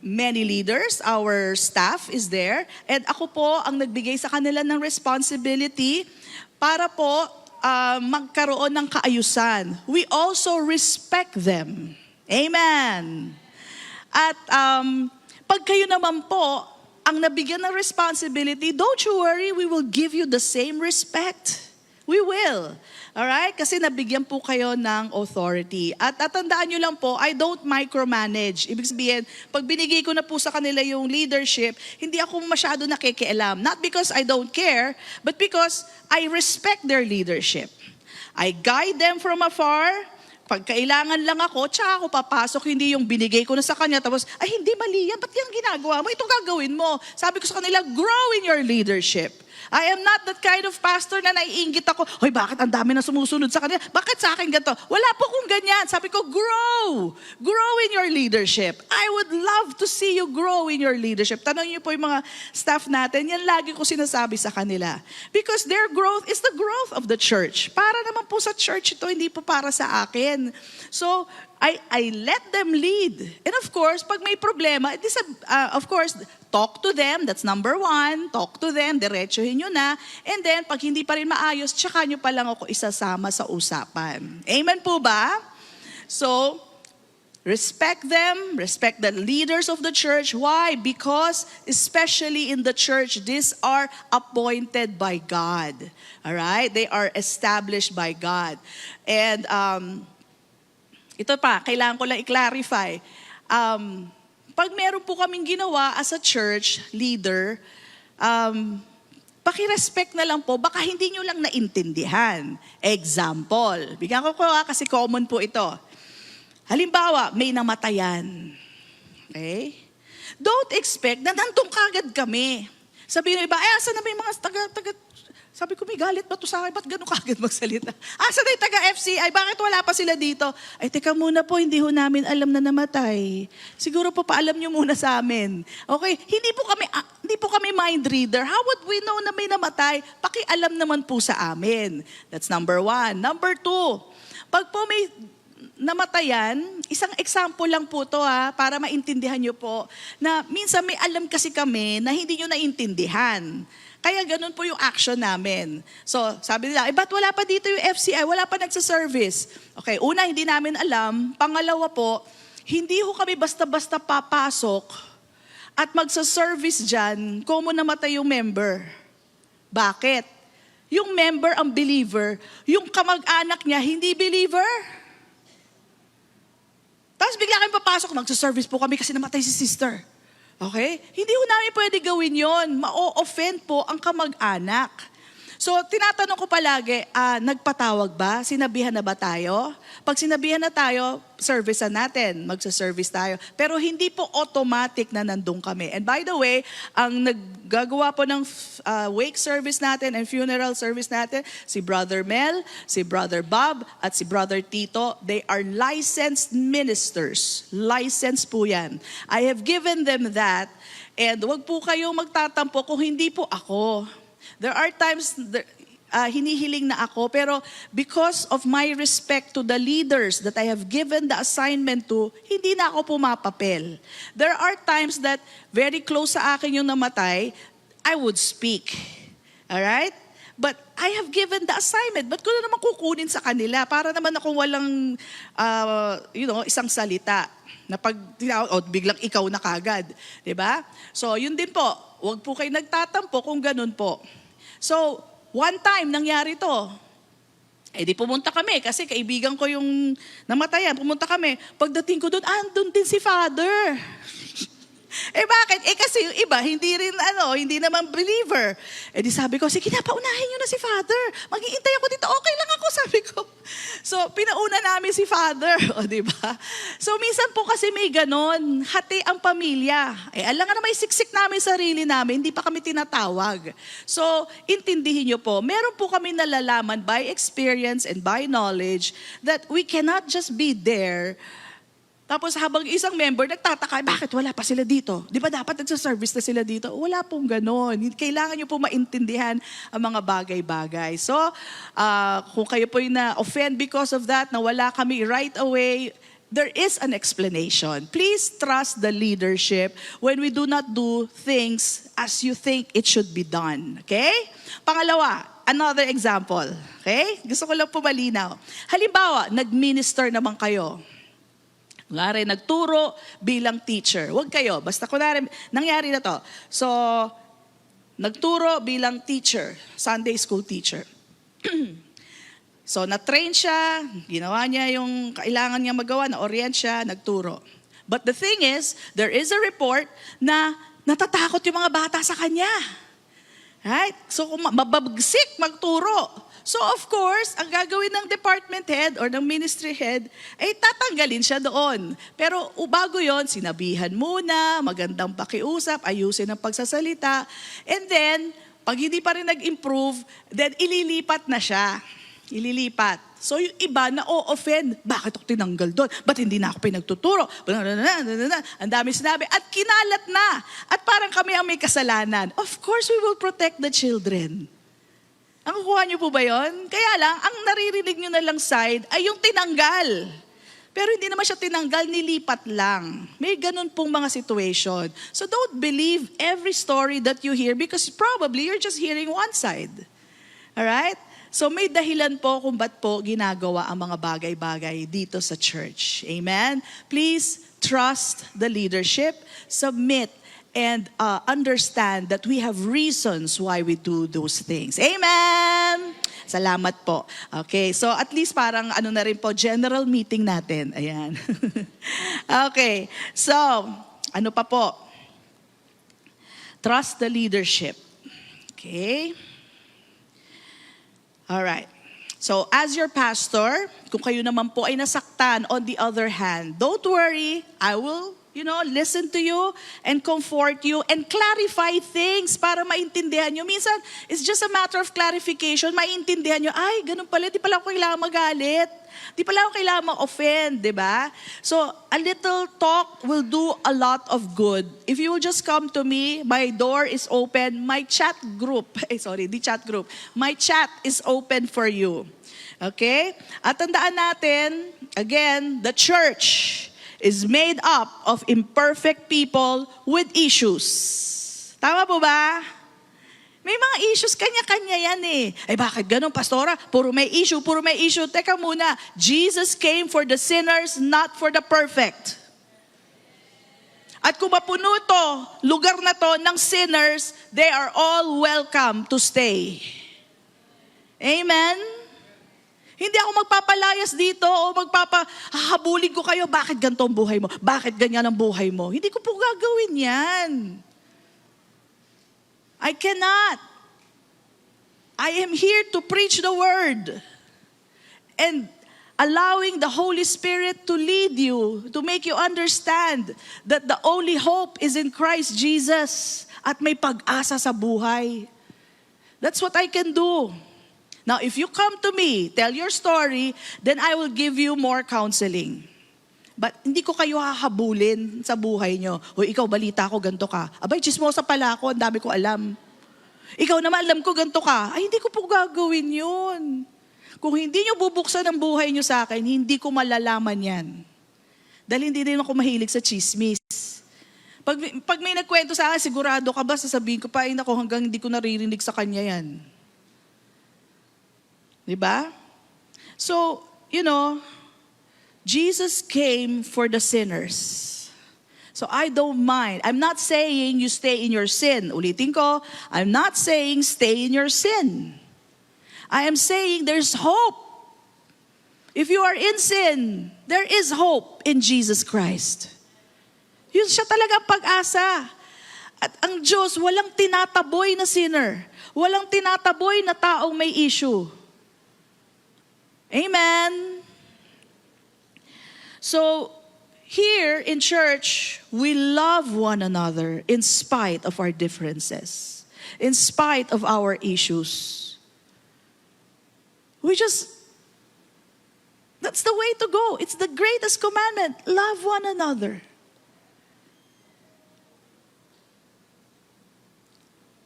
many leaders. Our staff is there. And ako po ang nagbigay sa kanila ng responsibility para po magkaroon ng kaayusan. We also respect them. Amen. At pag kayo naman po, ang nabigyan ng responsibility, don't you worry, we will give you the same respect. We will. Alright? Kasi nabigyan po kayo ng authority. At tatandaan nyo lang po, I don't micromanage. Ibig sabihin, pag binigay ko na po sa kanila yung leadership, hindi ako masyado nakikialam. Not because I don't care, but because I respect their leadership. I guide them from afar. Pag kailangan lang ako, tsaka ako papasok, hindi yung binigay ko na sa kanya, tapos, ay hindi mali yan, ba't yung ginagawa mo? Ito gagawin mo. Sabi ko sa kanila, grow in your leadership. I am not that kind of pastor na naiinggit ako, hoy bakit ang dami na sumusunod sa kanila? Bakit sa akin ganito? Wala po kung ganyan. Sabi ko, grow. Grow in your leadership. I would love to see you grow in your leadership. Tanong niyo po yung mga staff natin, yan lagi ko sinasabi sa kanila. Because their growth is the growth of the church. Para naman po sa church ito, hindi po para sa akin. So, I let them lead. And of course, pag may problema, it is of course, talk to them. That's number one. Talk to them. Diretsuhin nyo na. And then, pag hindi pa rin maayos, tsaka nyo pa lang ako isasama sa usapan. Amen po ba? So, respect them. Respect the leaders of the church. Why? Because, especially in the church, these are appointed by God. Alright? They are established by God. And, ito pa, kailangan ko lang i-clarify. Pag meron po kaming ginawa as a church leader, paki-respect na lang po, baka hindi nyo lang naintindihan. Example, bigyan ko kasi common po ito. Halimbawa, may namatayan. Okay? Don't expect na nandun kagad kami. Sabihin ng iba, asa na may mga taga sabi ko, may galit ba ito sa akin? Ba't gano'n kagad magsalita? Asa na yung taga-FCI? Bakit wala pa sila dito? Ay, teka muna po, hindi ho namin alam na namatay. Siguro po paalam nyo muna sa amin. Okay? Hindi po kami mind reader. How would we know na may namatay? Pakialam naman po sa amin. That's number one. Number two, pag po may namatayan, isang example lang po to para maintindihan nyo po, na minsan may alam kasi kami na hindi nyo naintindihan. Kaya ganun po yung action namin. So, sabi nila, ba't wala pa dito yung FCI? Wala pa nagsa-service. Okay, una, hindi namin alam. Pangalawa po, hindi ho kami basta-basta papasok at magsa-service dyan kung namatay yung member. Bakit? Yung member ang believer, yung kamag-anak niya hindi believer. Tapos bigla kami papasok, magsa-service po kami kasi namatay si sister. Okay? Hindi ho namin pwede gawin yon. Ma-offend po ang kamag-anak. So, tinatanong ko palagi, nagpatawag ba? Sinabihan na ba tayo? Pag sinabihan na tayo, servicean natin. Magsa-service tayo. Pero hindi po automatic na nandun kami. And by the way, ang naggagawa po ng wake service natin and funeral service natin, si Brother Mel, si Brother Bob, at si Brother Tito, they are licensed ministers. Licensed po yan. I have given them that. And wag po kayong magtatampo kung hindi po ako. There are times hinihiling na ako, pero because of my respect to the leaders that I have given the assignment to, hindi na ako pumapapel. There are times that very close sa akin yung namatay, I would speak. Alright? But I have given the assignment. Ba't ko na naman kukunin sa kanila? Para naman akong walang, isang salita. Na pag biglang ikaw na kagad. Diba? So, yun din po. Huwag po kayo nagtatampo kung ganun po. So, one time nangyari to. Di pumunta kami kasi kaibigan ko yung namatayan. Pumunta kami. Pagdating ko doon, andun din si Father. Bakit? Kasi yung iba, hindi naman believer. Di sabi ko, sige na, paunahin nyo na si Father. Mag-iintay ako dito, okay lang ako, sabi ko. So, pinauna namin si Father. O, diba? So, minsan po kasi may ganon, hati ang pamilya. Alam nga na may siksik namin sarili namin, hindi pa kami tinatawag. So, intindihin nyo po, meron po kami nalalaman by experience and by knowledge that we cannot just be there. Tapos habang isang member nagtataka, bakit wala pa sila dito? Di ba dapat nagsa-service na sila dito? Wala pong ganon. Kailangan nyo po maintindihan ang mga bagay-bagay. So, kung kayo po yung na-offend because of that, na wala kami right away, there is an explanation. Please trust the leadership when we do not do things as you think it should be done. Okay? Pangalawa, another example. Okay? Gusto ko lang po malinaw. Halimbawa, nag-minister naman kayo. Kunwari, nagturo bilang teacher. Huwag kayo. Basta kunwari, nangyari na to. So, nagturo bilang teacher, Sunday school teacher. So, na-train siya, ginawa niya yung kailangan niya magawa, na-orient siya, nagturo. But the thing is, there is a report na natatakot yung mga bata sa kanya. Right? So, kung mababagsik magturo. So, of course, ang gagawin ng department head or ng ministry head, ay tatanggalin siya doon. Pero bago yon, sinabihan muna, magandang pakiusap, ayusin ang pagsasalita. And then, pag hindi pa rin nag-improve, then ililipat na siya. Ililipat. So yung iba na offend, bakit ako tinanggal doon? Ba't hindi na ako pinagtuturo? Ang dami sinabi. At kinalat na. At parang kami ang may kasalanan. Of course, we will protect the children. Ang kukuha niyo po ba yun? Kaya lang, ang naririnig niyo na lang side ay yung tinanggal. Pero hindi naman siya tinanggal, nilipat lang. May ganun pong mga situation. So don't believe every story that you hear because probably you're just hearing one side. Alright? So may dahilan po kung ba't po ginagawa ang mga bagay-bagay dito sa church. Amen? Please trust the leadership, submit, and understand that we have reasons why we do those things. Amen? Salamat po. Okay, so at least parang ano na rin po, general meeting natin. Ayan. Okay, so ano pa po? Trust the leadership. Okay? Alright. So, as your pastor, kung kayo naman po ay nasaktan, on the other hand, don't worry, I will, listen to you and comfort you and clarify things para maintindihan nyo. Minsan, it's just a matter of clarification, maintindihan nyo, ay, ganun pala, di pala ako kailangan magalit. Di pala ako kailangan ma-offend, di ba? So, a little talk will do a lot of good. If you will just come to me, my door is open. My chat group, my chat is open for you. Okay? At tandaan natin, again, the church is made up of imperfect people with issues. Tama po ba? May mga issues, kanya-kanya yan eh. Ay bakit ganun, pastora? Puro may issue. Teka muna, Jesus came for the sinners, not for the perfect. At kung mapuno to, lugar na to ng sinners, they are all welcome to stay. Amen? Hindi ako magpapalayas dito o hahabulin ko kayo, bakit ganito ang buhay mo? Bakit ganyan ang buhay mo? Hindi ko po gagawin yan. I cannot. I am here to preach the word and allowing the Holy Spirit to lead you, to make you understand that the only hope is in Christ Jesus at may pag-asa sa buhay. That's what I can do. Now, if you come to me, tell your story, then I will give you more counseling. But hindi ko kayo hahabulin sa buhay nyo. O ikaw, balita ko, ganito ka. Abay, chismosa pala ako, ang dami ko alam. Ikaw naman, alam ko, ganito ka. Ay, hindi ko po gagawin yun. Kung hindi nyo bubuksan ang buhay nyo sa akin, hindi ko malalaman yan. Dahil hindi rin ako mahilig sa chismis. Pag may nagkwento sa akin, sigurado ka ba, sasabihin ko pa, ay nako, hanggang hindi ko naririnig sa kanya yan. Diba? So, Jesus came for the sinners. So I don't mind. I'm not saying you stay in your sin. Ulitin ko, I'm not saying stay in your sin. I am saying there's hope. If you are in sin, there is hope in Jesus Christ. Yun siya talaga pag-asa. At ang Diyos, walang tinataboy na sinner. Walang tinataboy na taong may issue. Amen. So, here in church, we love one another in spite of our differences, in spite of our issues. That's the way to go. It's the greatest commandment. Love one another.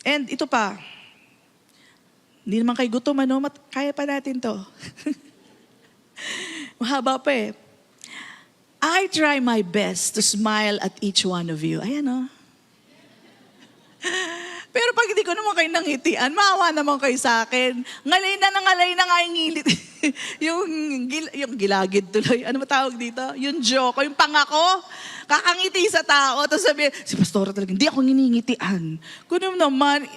And ito pa, hindi naman kayo gutom, kaya pa natin to. Mahaba pa eh. I try my best to smile at each one of you. Ayan o. Pero pag hindi ko naman kayo nangitian, maawa naman kayo sa akin. Ngalay na nga yung ngilit. yung gilagid tuloy. Ano ba tawag dito? Yung joke, yung pangako. Kakangiti sa tao. Tapos sabi, si pastora talaga, hindi ako nginingitian. Kung naman,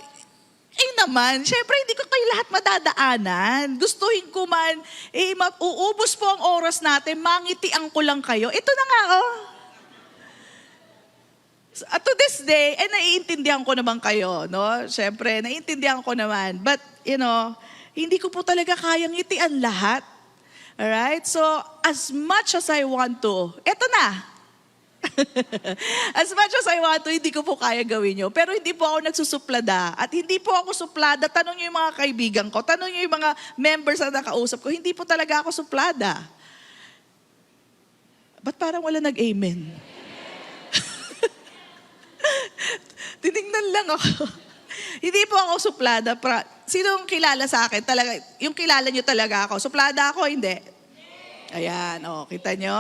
naman, syempre hindi ko kayo lahat madadaanan. Gustuhin ko man, uubos po ang oras natin, mangitian ko lang kayo. Ito na nga, oh. To this day, naiintindihan ko naman kayo, no? Syempre, naiintindihan ko naman. But, hindi ko po talaga kayang ngitian lahat. Alright? So, as much as I want to, eto na. As much as I want to, hindi ko po kaya gawin yun. Pero hindi po ako nagsusuplada. At hindi po ako suplada. Tanong niyo yung mga kaibigan ko. Tanong niyo yung mga members na nakausap ko. Hindi po talaga ako suplada. Ba't parang wala nag-amen? Tinignan lang ako. Hindi po ako suplada. Sinong kilala sa akin? Talaga, yung kilala niyo talaga ako. Suplada ako, hindi. Ayan, kita niyo?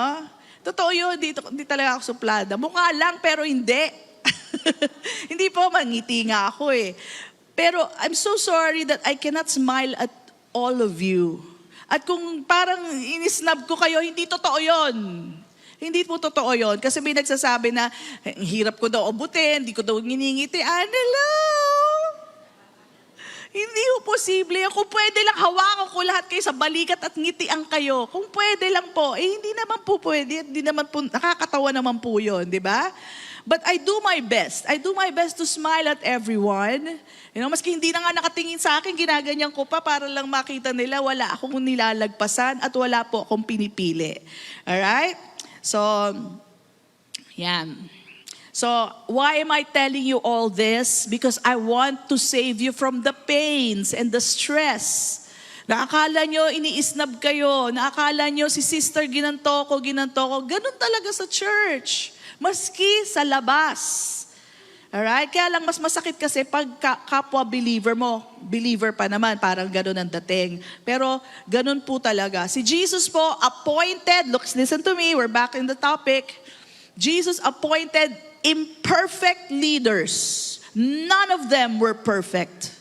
Totoo yun, hindi talaga ako suplada. Mukha lang, pero hindi. Hindi po, mangiti nga ako eh. Pero I'm so sorry that I cannot smile at all of you. At kung parang inisnab ko kayo, hindi totoo yun. Hindi po totoo yun. Kasi may nagsasabi na, hirap ko daw abutin, hindi ko daw nginingiti. Hello! Hindi po posible. Kung pwede lang, hawakan ko lahat kayo sa balikat at ngitian kayo. Kung pwede lang po. Hindi naman po pwede. Hindi naman po, nakakatawa naman po yun, di ba? But I do my best. I do my best to smile at everyone. Maski hindi na nga nakatingin sa akin, ginaganyan ko pa para lang makita nila, wala akong nilalagpasan at wala po akong pinipili. Alright? So, yan. So, why am I telling you all this? Because I want to save you from the pains and the stress. Naakala nyo, iniisnab kayo. Naakala nyo, si sister ginanto ko. Ganun talaga sa church. Maski sa labas. Alright? Kaya lang mas masakit kasi pag kapwa believer mo, believer pa naman, parang ganun ang dating. Pero ganun po talaga. Si Jesus po, appointed, listen to me, we're back in the topic. Jesus appointed imperfect leaders. None of them were perfect.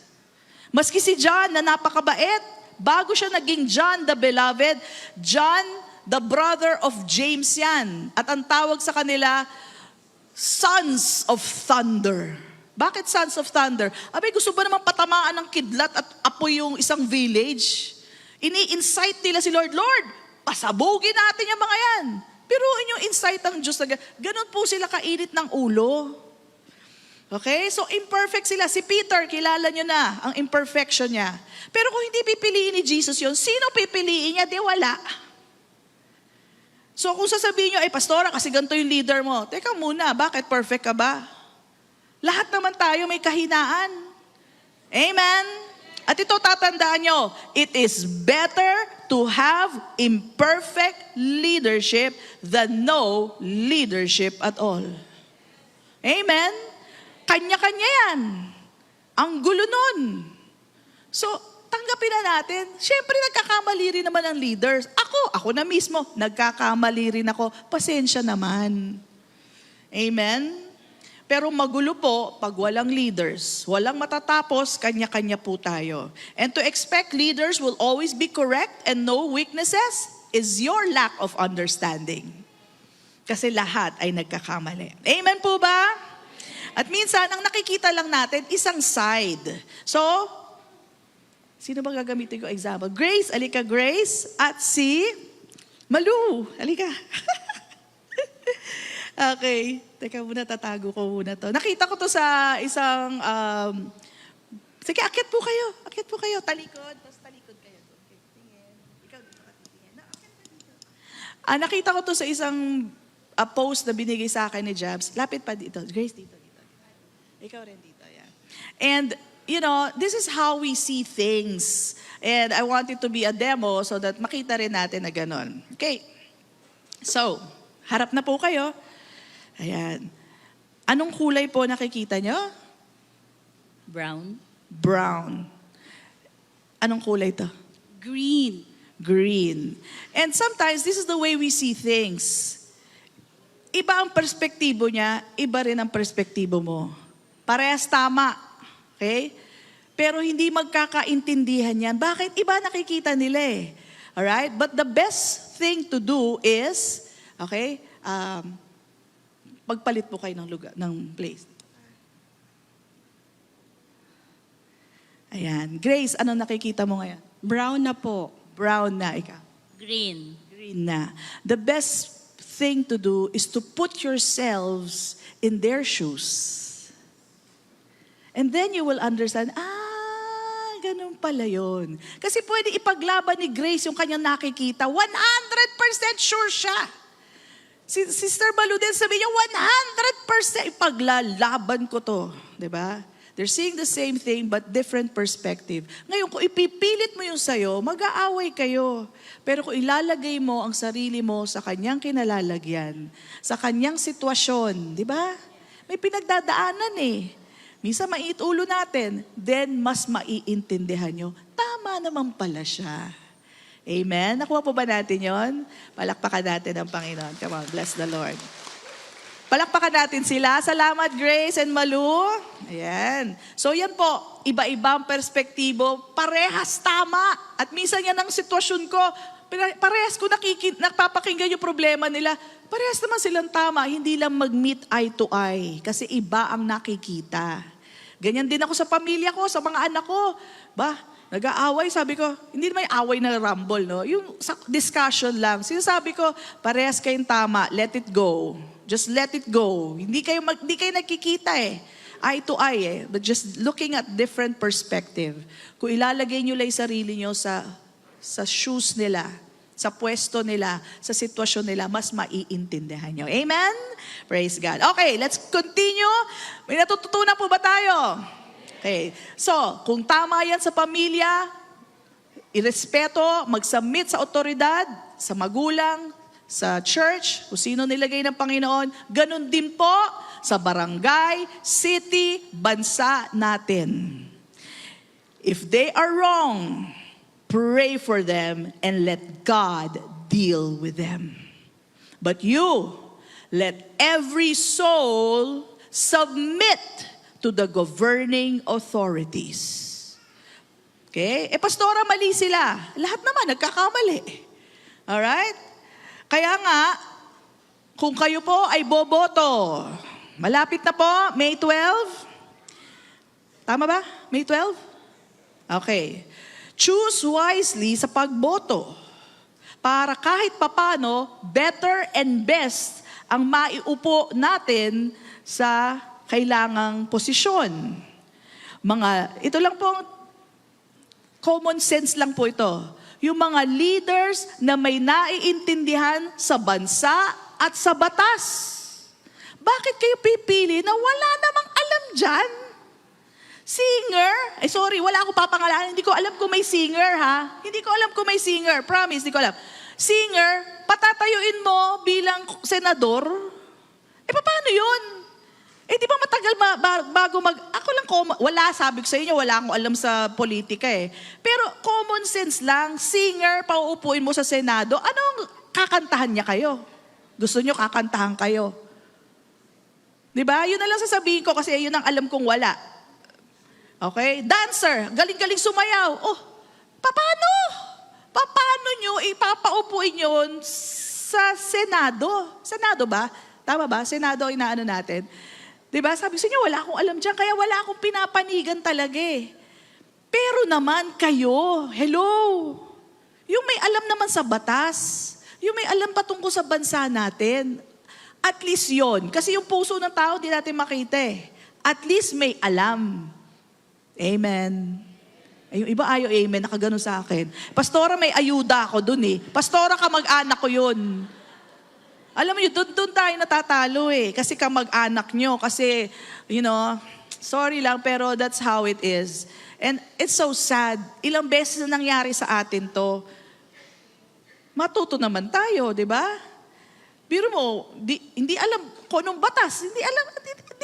Maski si John na napakabait, bago siya naging John the Beloved, John the brother of James yan. At ang tawag sa kanila, Sons of Thunder. Bakit Sons of Thunder? Abay, gusto ba naman patamaan ng kidlat at apoy yung isang village? Ini-incite nila si Lord, pasabugin natin yung mga yan. Pero yung insight ng Diyos, ganun po sila kainit ng ulo. Okay? So imperfect sila. Si Peter, kilala nyo na ang imperfection niya. Pero kung hindi pipiliin ni Jesus yun, sino pipiliin niya? Di wala. So kung sasabihin nyo, pastora, kasi ganito yung leader mo. Teka muna, bakit perfect ka ba? Lahat naman tayo may kahinaan. Amen? At ito tatandaan nyo, it is better to have imperfect leadership than no leadership at all. Amen? Kanya-kanya yan. Ang gulo nun. So, tanggapin na natin. Siyempre, nagkakamali rin naman ang leaders. Ako na mismo, nagkakamali rin ako. Pasensya naman. Amen? Pero magulo po pag walang leaders. Walang matatapos, kanya-kanya po tayo. And to expect leaders will always be correct and no weaknesses is your lack of understanding. Kasi lahat ay nagkakamali. Amen po ba? At minsan, ang nakikita lang natin, isang side. So, sino ba gagamitin ko example? Grace, alika Grace. At si Malu, alika. Okay. Teka muna, tatago ko muna to. Nakita ko to sa isang, sige, akyat po kayo. Talikod, tapos talikod kayo. Okay, tingin. Ikaw dito ka titingin. Akyat ka dito. Nakita ko to sa isang post na binigay sa akin ni Jabs. Lapit pa dito. Grace, dito. Ikaw rin dito, yeah. And, this is how we see things. And I want it to be a demo so that makita rin natin na ganon. Okay. So, harap na po kayo. Ayan. Anong kulay po nakikita nyo? Brown. Brown. Anong kulay to? Green. Green. And sometimes, this is the way we see things. Iba ang perspektibo niya, iba rin ang perspektibo mo. Parehas tama. Okay? Pero hindi magkakaintindihan yan. Bakit? Iba nakikita nila eh. Alright? But the best thing to do is, okay, pagpalit po kayo ng lugar, ng place. Ayan. Grace, ano nakikita mo ngayon? Brown na po. Brown na, ikaw. Green. Green na. The best thing to do is to put yourselves in their shoes. And then you will understand, ganun pala yun. Kasi pwede ipaglaban ni Grace yung kanyang nakikita. 100% sure siya. Si Sister Balu din sabi niya, 100% ipaglalaban ko to. Diba? They're seeing the same thing but different perspective. Ngayon, kung ipipilit mo yung sayo, mag-aaway kayo. Pero kung ilalagay mo ang sarili mo sa kanyang kinalalagyan, sa kanyang sitwasyon, di ba? May pinagdadaanan eh. Minsan maiit ulo natin, then mas maiintindihan nyo, tama naman pala siya. Amen? Nakuha po ba natin yon? Palakpakan natin ang Panginoon. Come on, bless the Lord. Palakpakan natin sila. Salamat, Grace and Malu. Ayan. So yan po, iba-ibang perspektibo, parehas tama. At minsan yan ang sitwasyon ko, parehas ko napapakinggan yung problema nila. Parehas naman silang tama, hindi lang mag-meet eye to eye. Kasi iba ang nakikita. Ganyan din ako sa pamilya ko, sa mga anak ko. Nag-aaway, sabi ko, hindi naman away na rumble, no? Yung discussion lang. Sinasabi ko, parehas kayong tama, let it go. Just let it go. Hindi kayo nakikita eh. Eye to eye eh. But just looking at different perspective. Kung ilalagay nyo lang yung sarili nyo sa shoes nila, sa pwesto nila, sa sitwasyon nila, mas maiintindihan nyo. Amen? Praise God. Okay, let's continue. May natututunan po ba tayo? Okay. So, kung tama yan sa pamilya, irespeto, mag-submit sa otoridad, sa magulang, sa church, kung sino nilagay ng Panginoon, ganun din po sa barangay, city, bansa natin. If they are wrong, pray for them and let God deal with them. But you, let every soul submit to the governing authorities. Okay? Pastora, mali sila. Lahat naman, nagkakamali. Alright? Kaya nga, kung kayo po ay boboto, malapit na po, May 12. Tama ba? May 12? Okay. Choose wisely sa pagboto para kahit papano, better and best ang maiupo natin sa kailangang posisyon. Ito lang po, common sense lang po ito. Yung mga leaders na may naiintindihan sa bansa at sa batas. Bakit kayo pipili na wala namang alam dyan? Singer? Wala akong papangalanan. Hindi ko alam kung may singer, ha? Hindi ko alam kung may singer. Promise, hindi ko alam. Singer, patatayuin mo bilang senador? Paano yun? Di ba matagal bago ako lang, sabi ko sa inyo, wala akong alam sa politika eh. Pero common sense lang, singer, pauupuin mo sa Senado, anong kakantahan niya kayo? Gusto niyo kakantahan kayo? Di ba? Yun na lang sasabihin ko kasi yun ang alam kong wala. Okay? Dancer, galing-galing sumayaw. Paano? Paano nyo ipapaupuin yun sa Senado? Senado ba? Tama ba? Senado ang inaano natin. Diba? Sabi sa inyo, wala akong alam dyan, kaya wala akong pinapanigan talaga eh. Pero naman kayo, hello, yung may alam naman sa batas, yung may alam patungkol sa bansa natin, at least yon. Kasi yung puso ng tao, di natin makita eh. At least may alam. Amen. Yung iba ayaw amen, nakaganon sa akin. Pastora, may ayuda ako dun eh. Pastora, kamag-anak ko yun. Alam mo yun, doon tayo natatalo eh. Kasi kamag-anak nyo. Kasi, sorry lang, pero that's how it is. And it's so sad. Ilang beses na nangyari sa atin to. Matuto naman tayo, di ba? Biro mo, hindi alam kung anong batas. Hindi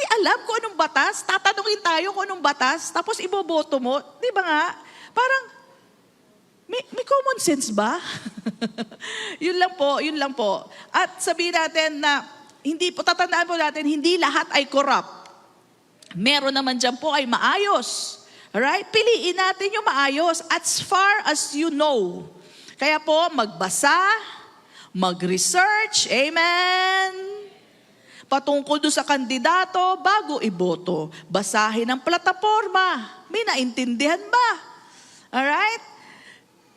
alam kung anong batas. Tatanungin tayo kung anong batas. Tapos iboboto mo. Di ba nga? Parang, may common sense ba? Yun lang po. At sabihin natin na, tatandaan po natin, hindi lahat ay corrupt. Meron naman dyan po ay maayos. Alright? Piliin natin yung maayos as far as you know. Kaya po, magbasa, mag-research, amen? patungkol doon sa kandidato bago iboto. Basahin ang plataforma. May naintindihan ba? Alright?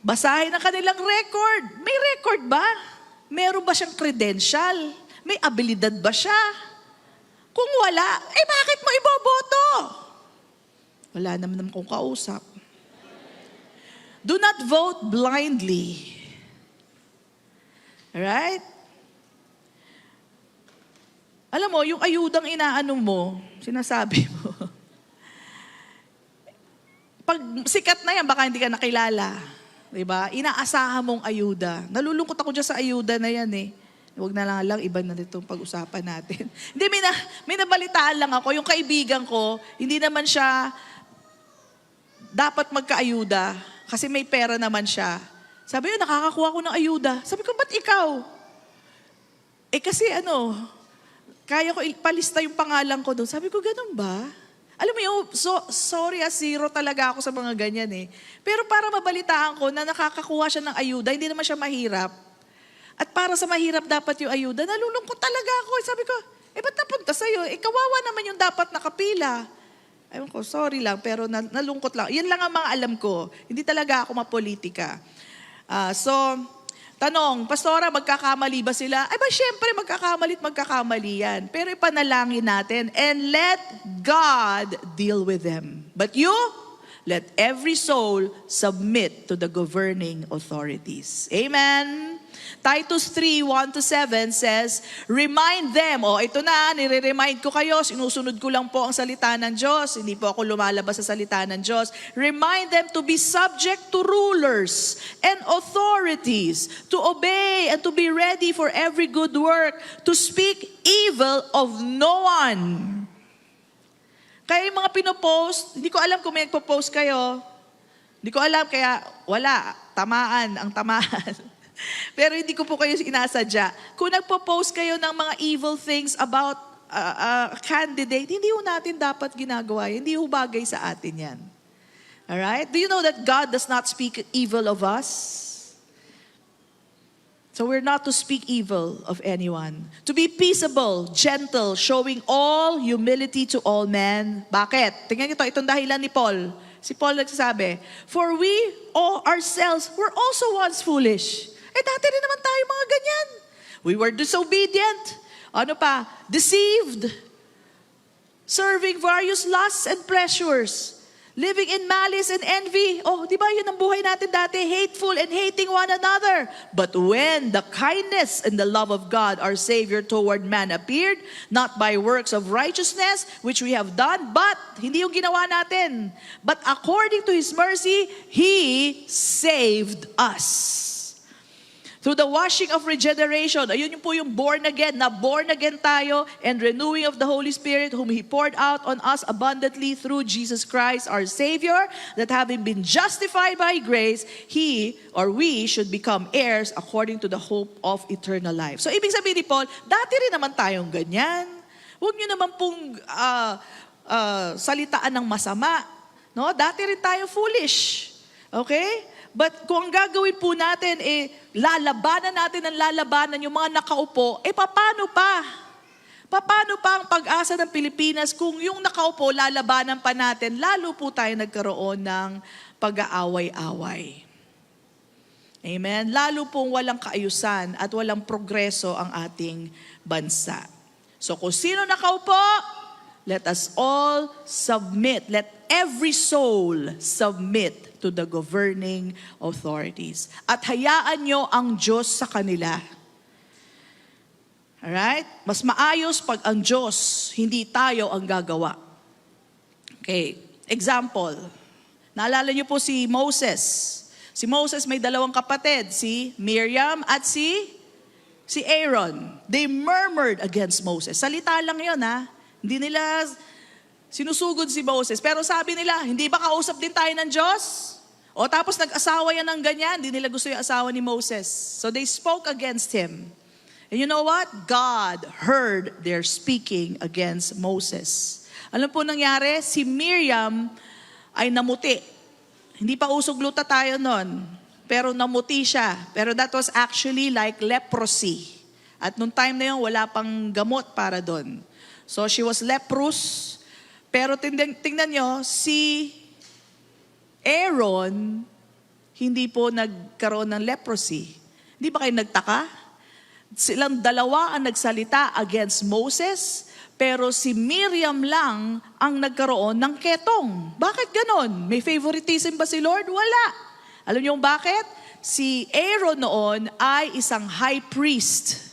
Basahin ang kanilang record. May record ba? Meron ba siyang credential? May abilidad ba siya? Kung wala, bakit mo iboboto? Wala naman kung kausap. Do not vote blindly. Alright? Alam mo, yung ayudang inaano mo, sinasabi mo, pag sikat na yan, baka hindi ka nakilala. Diba? Inaasahan mong ayuda. Nalulungkot ako dyan sa ayuda na yan eh. Huwag na lang, iba na itong pag-usapan natin. Hindi, may nabalitaan lang ako. Yung kaibigan ko, hindi naman siya dapat magkaayuda kasi may pera naman siya. Sabi yun, nakakakuha ko ng ayuda. Sabi ko, ba't ikaw? Kasi kaya ko ipalista yung pangalan ko doon. Sabi ko, ganun ba? Alam mo yung, sorry, zero talaga ako sa mga ganyan eh. Pero para mabalitaan ko na nakakakuha siya ng ayuda, hindi naman siya mahirap. At para sa mahirap dapat yung ayuda, nalulungkot talaga ako. Sabi ko, ba't napunta sa'yo? Kawawa naman yung dapat nakapila. Ayun ko, sorry lang, pero nalungkot lang. Yan lang ang mga alam ko. Hindi talaga ako mapolitika. Tanong, Pastora, magkakamali ba sila? Syempre, magkakamali yan. Pero ipanalangin natin, and let God deal with them. But you, let every soul submit to the governing authorities. Amen? Titus 3:1-7 says, remind them, ito na, nire-remind ko kayo, sinusunod ko lang po ang salita ng Diyos, hindi po ako lumalabas sa salita ng Diyos. Remind them to be subject to rulers and authorities, to obey and to be ready for every good work, to speak evil of no one. Kaya yung mga pinopost, hindi ko alam kung may nagpo-post kayo, hindi ko alam, kaya wala, tamaan. Pero hindi ko po kayo inasadya. Kung nagpo-post kayo ng mga evil things about a candidate, hindi ho natin dapat ginagawa. Hindi ho bagay sa atin yan. Alright? Do you know that God does not speak evil of us? So we're not to speak evil of anyone. To be peaceable, gentle, showing all humility to all men. Bakit? Tingnan nyo itong dahilan ni Paul. Si Paul nagsasabi, for we all ourselves were also once foolish. Dati rin naman tayo mga ganyan. We were disobedient. Deceived. Serving various lusts and pleasures. Living in malice and envy. Di ba yun ang buhay natin dati? Hateful and hating one another. But when the kindness and the love of God, our Savior toward man appeared, not by works of righteousness, which we have done, but, hindi yung ginawa natin, but according to His mercy, He saved us. Through the washing of regeneration, ayun yung po yung born again, na born again tayo, and renewing of the Holy Spirit, whom He poured out on us abundantly through Jesus Christ, our Savior, that having been justified by grace, we should become heirs according to the hope of eternal life. So, ibig sabihin ni Paul, dati rin naman tayong ganyan. Huwag nyo naman pong salitaan ng masama. No? Dati rin tayo foolish. Okay? But kung ang gagawin po natin, lalabanan yung mga nakaupo, paano pa? Paano pa ang pag-asa ng Pilipinas kung yung nakaupo, lalabanan pa natin, lalo po tayo nagkaroon ng pag-aaway-away. Amen? Lalo pong walang kaayusan at walang progreso ang ating bansa. So kung sino nakaupo, let us all submit. Let every soul submit to the governing authorities. At hayaan nyo ang Diyos sa kanila. Alright? Mas maayos pag ang Diyos, hindi tayo ang gagawa. Okay. Example. Naalala nyo po si Moses. Si Moses may dalawang kapatid, si Miriam at si Aaron. They murmured against Moses. Salita lang yun ha. Hindi nila sinusugod si Moses. Pero sabi nila, hindi ba kausap din tayo ng Diyos? O tapos nag-asawa yan ng ganyan, hindi nila gusto yung asawa ni Moses. So they spoke against him. And you know what? God heard their speaking against Moses. Alam po nangyari? Si Miriam ay namuti. Hindi pa usog luta tayo nun. Pero namuti siya. Pero that was actually like leprosy. At nung time na yun, wala pang gamot para doon. So she was leprous. Pero tingnan nyo, si Aaron, hindi po nagkaroon ng leprosy. Hindi ba kayo nagtaka? Silang dalawa ang nagsalita against Moses, pero si Miriam lang ang nagkaroon ng ketong. Bakit ganon? May favoritism ba si Lord? Wala. Alam niyo bakit? Si Aaron noon ay isang high priest.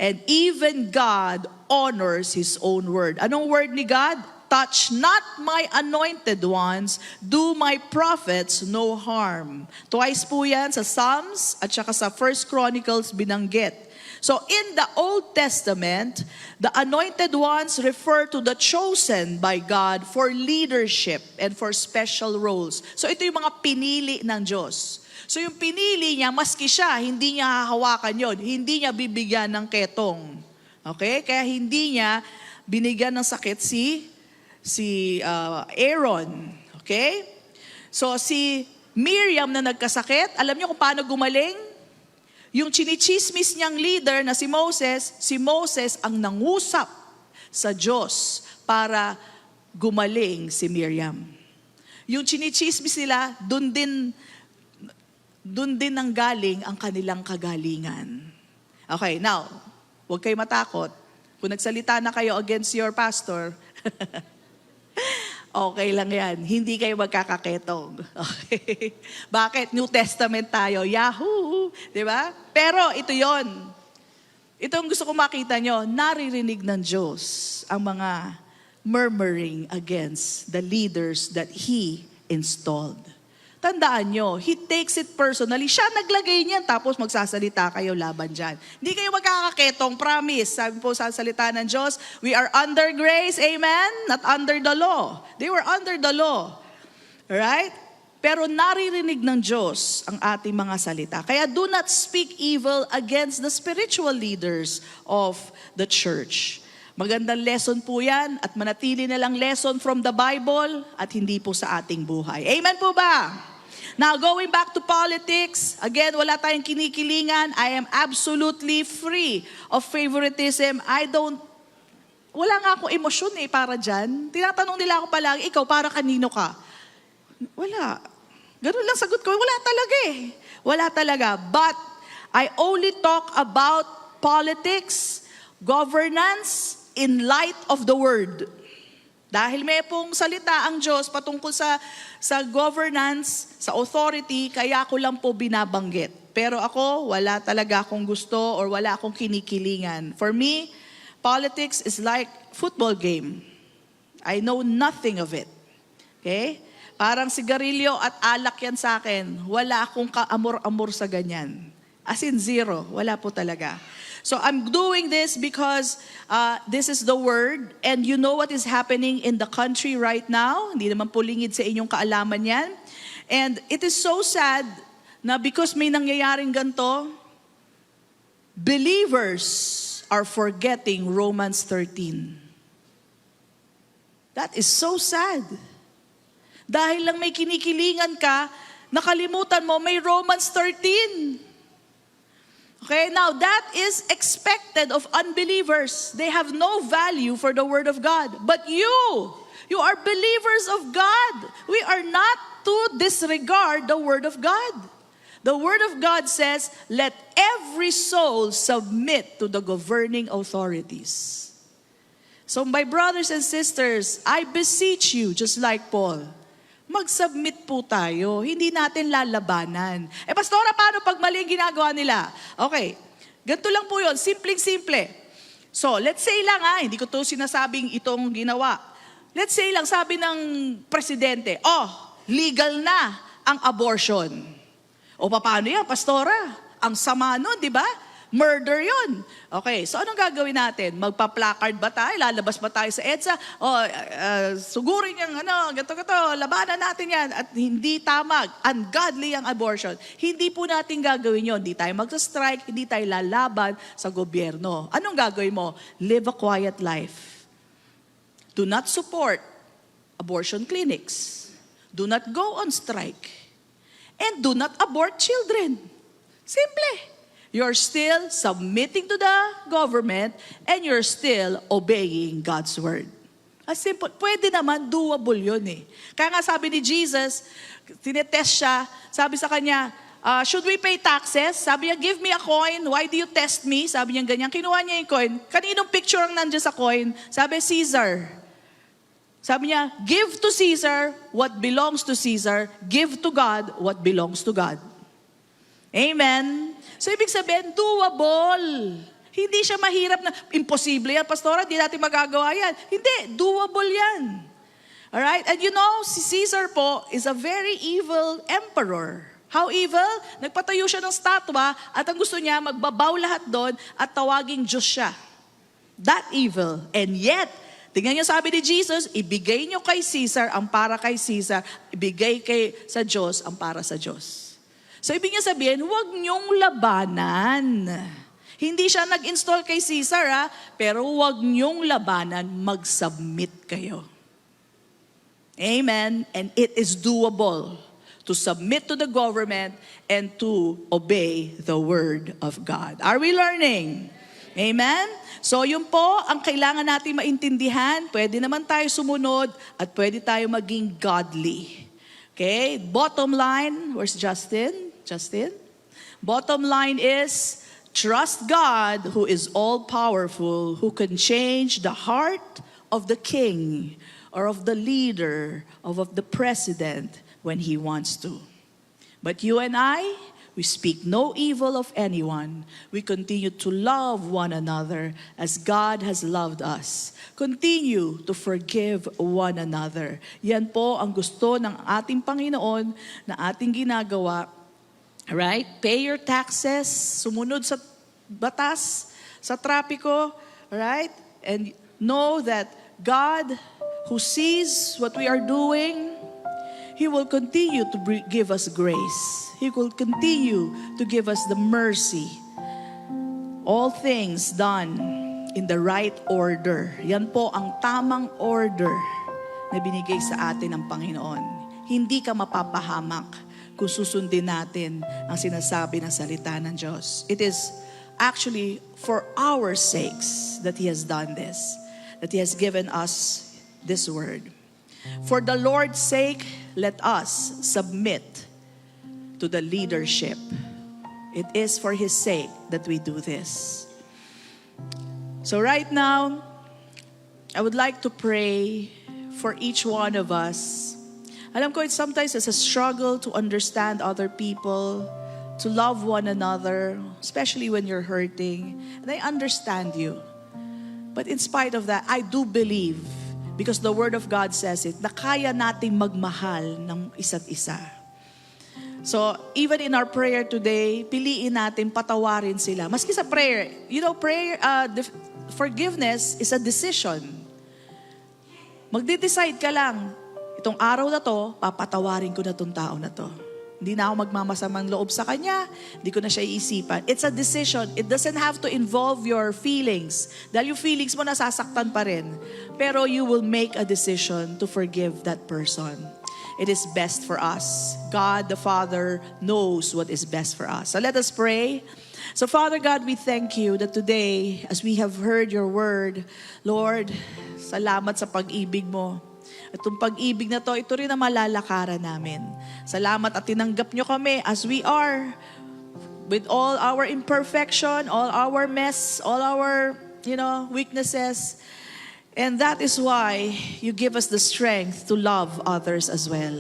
And even God honors His own word. Anong word ni God? Touch not my anointed ones, do my prophets no harm. Twice po yan sa Psalms at saka sa 1 Chronicles binanggit. So in the Old Testament, the anointed ones refer to the chosen by God for leadership and for special roles. So ito yung mga pinili ng Diyos. So yung pinili niya, maski siya, hindi niya hahawakan yon, hindi niya bibigyan ng ketong. Okay? Kaya hindi niya binigyan ng sakit si Aaron. Okay? So si Miriam na nagkasakit, alam niyo kung paano gumaling? Yung chinichismis niyang leader na si Moses ang nangusap sa Diyos para gumaling si Miriam. Yung chinichismis nila, dun din nanggaling ang kanilang kagalingan. Okay, now, huwag kayo matakot. Kung nagsalita na kayo against your pastor, okay lang yan. Hindi kayo magkakaketong. Okay? Bakit? New Testament tayo. Yahoo! Di ba? Pero ito yon. Ito ang gusto ko makita nyo. Naririnig ng Diyos ang mga murmuring against the leaders that He installed. Tandaan nyo, He takes it personally. Siya naglagay niyan, tapos magsasalita kayo laban dyan. Hindi kayo magkakaketong, promise. Sabi po sa salita ng Diyos, we are under grace, amen? Not under the law. They were under the law. Right? Pero naririnig ng Diyos ang ating mga salita. Kaya do not speak evil against the spiritual leaders of the church. Magandang lesson po yan at manatili na lang lesson from the Bible at hindi po sa ating buhay. Amen po ba? Now, going back to politics, again, wala tayong kinikilingan. I am absolutely free of favoritism. Wala nga akong emosyon para dyan. Tinatanong nila ako palagi, ikaw para kanino ka? Wala. Ganun lang sagot ko, wala talaga Wala talaga. But I only talk about politics, governance, in light of the Word. Dahil may pong salita ang Diyos patungkol sa governance, sa authority, kaya ko lang po binabanggit. Pero ako, wala talaga akong gusto or wala akong kinikilingan. For me, politics is like football game. I know nothing of it. Okay? Parang sigarilyo at alak yan sa akin. Wala akong kaamor-amor sa ganyan. As in zero. Wala po talaga. So I'm doing this because this is the word and you know what is happening in the country right now. Hindi naman po lingid sa inyong kaalaman yan. And it is so sad na because may nangyayaring ganito, believers are forgetting Romans 13. That is so sad. Dahil lang may kinikilingan ka, nakalimutan mo may Romans 13. Okay, now that is expected of unbelievers. They have no value for the Word of God. But you are believers of God. We are not to disregard the Word of God. The Word of God says, let every soul submit to the governing authorities. So my brothers and sisters, I beseech you, just like Paul, mag-submit po tayo. Hindi natin lalabanan. Pastora, paano pag mali ang ginagawa nila? Okay, ganito lang po yun. Simpleng-simple. So, let's say lang hindi ko to sinasabing itong ginawa. Let's say lang, sabi ng presidente, legal na ang abortion. O paano yan, pastora? Ang sama nun, di ba? Murder yun. Okay, so anong gagawin natin? Magpa-placard ba tayo? Lalabas ba tayo sa EDSA? Sugurin yung ganito, labanan natin yan. At hindi tama, ungodly ang abortion. Hindi po natin gagawin yun. Hindi tayo mag-strike, hindi tayo lalaban sa gobyerno. Anong gagawin mo? Live a quiet life. Do not support abortion clinics. Do not go on strike. And do not abort children. Simple. You're still submitting to the government and you're still obeying God's word. As simple. Pwede naman, doable yun eh. Kaya nga sabi ni Jesus, tinetest siya, sabi sa kanya, should we pay taxes? Sabi niya, give me a coin. Why do you test me? Sabi niya ganyan. Kinuha niya yung coin. Kaninong picture ang nandiyan sa coin? Sabi, Caesar. Sabi niya, give to Caesar what belongs to Caesar. Give to God what belongs to God. Amen. So, ibig sabihin, doable. Hindi siya mahirap na, imposible yan, pastora, hindi natin magagawa yan. Hindi, doable yan. Alright? And you know, si Caesar po is a very evil emperor. How evil? Nagpatayo siya ng statwa at ang gusto niya, magbabaw lahat doon at tawaging Diyos siya. That evil. And yet, tingnan niyo sabi ni Jesus, ibigay niyo kay Caesar ang para kay Caesar, ibigay sa Diyos ang para sa Diyos. So, ibig niya sabihin, huwag niyong labanan. Hindi siya nag-install kay Caesar, pero huwag niyong labanan, mag-submit kayo. Amen? And it is doable to submit to the government and to obey the word of God. Are we learning? Amen? So, yun po ang kailangan natin maintindihan. Pwede naman tayo sumunod at pwede tayo maging godly. Okay? Bottom line, where's Justin? Justin? Bottom line is, trust God who is all-powerful, who can change the heart of the king or of the leader, of the president when he wants to. But you and I, we speak no evil of anyone. We continue to love one another as God has loved us. Continue to forgive one another. Yan po ang gusto ng ating Panginoon na ating ginagawa. Right? Pay your taxes, sumunod sa batas, sa trapiko, right? And know that God, who sees what we are doing, He will continue to give us grace. He will continue to give us the mercy. All things done in the right order. Yan po ang tamang order na binigay sa atin ng Panginoon. Hindi ka mapapahamak kung susundin natin ang sinasabi ng salita ng Diyos. It is actually for our sakes that He has done this, that He has given us this word. For the Lord's sake, let us submit to the leadership. It is for His sake that we do this. So right now, I would like to pray for each one of us. Alam ko, sometimes it's a struggle to understand other people, to love one another, especially when you're hurting. And I understand you. But in spite of that, I do believe, because the Word of God says it, na kaya nating magmahal ng isa't isa. So, even in our prayer today, piliin natin patawarin sila. Maski sa prayer, forgiveness is a decision. Magde-decide ka lang, itong araw na to, papatawarin ko na tong tao na to. Hindi na ako magmamasamang loob sa kanya, hindi ko na siya iisipan. It's a decision. It doesn't have to involve your feelings. Dahil yung feelings mo nasasaktan pa rin. Pero you will make a decision to forgive that person. It is best for us. God the Father knows what is best for us. So let us pray. So Father God, we thank you that today, as we have heard your word, Lord, salamat sa pag-ibig mo. At itong pag-ibig na to, ito rin ang malalakaran namin. Salamat at tinanggap nyo kami as we are, with all our imperfection, all our mess, all our, weaknesses. And that is why you give us the strength to love others as well.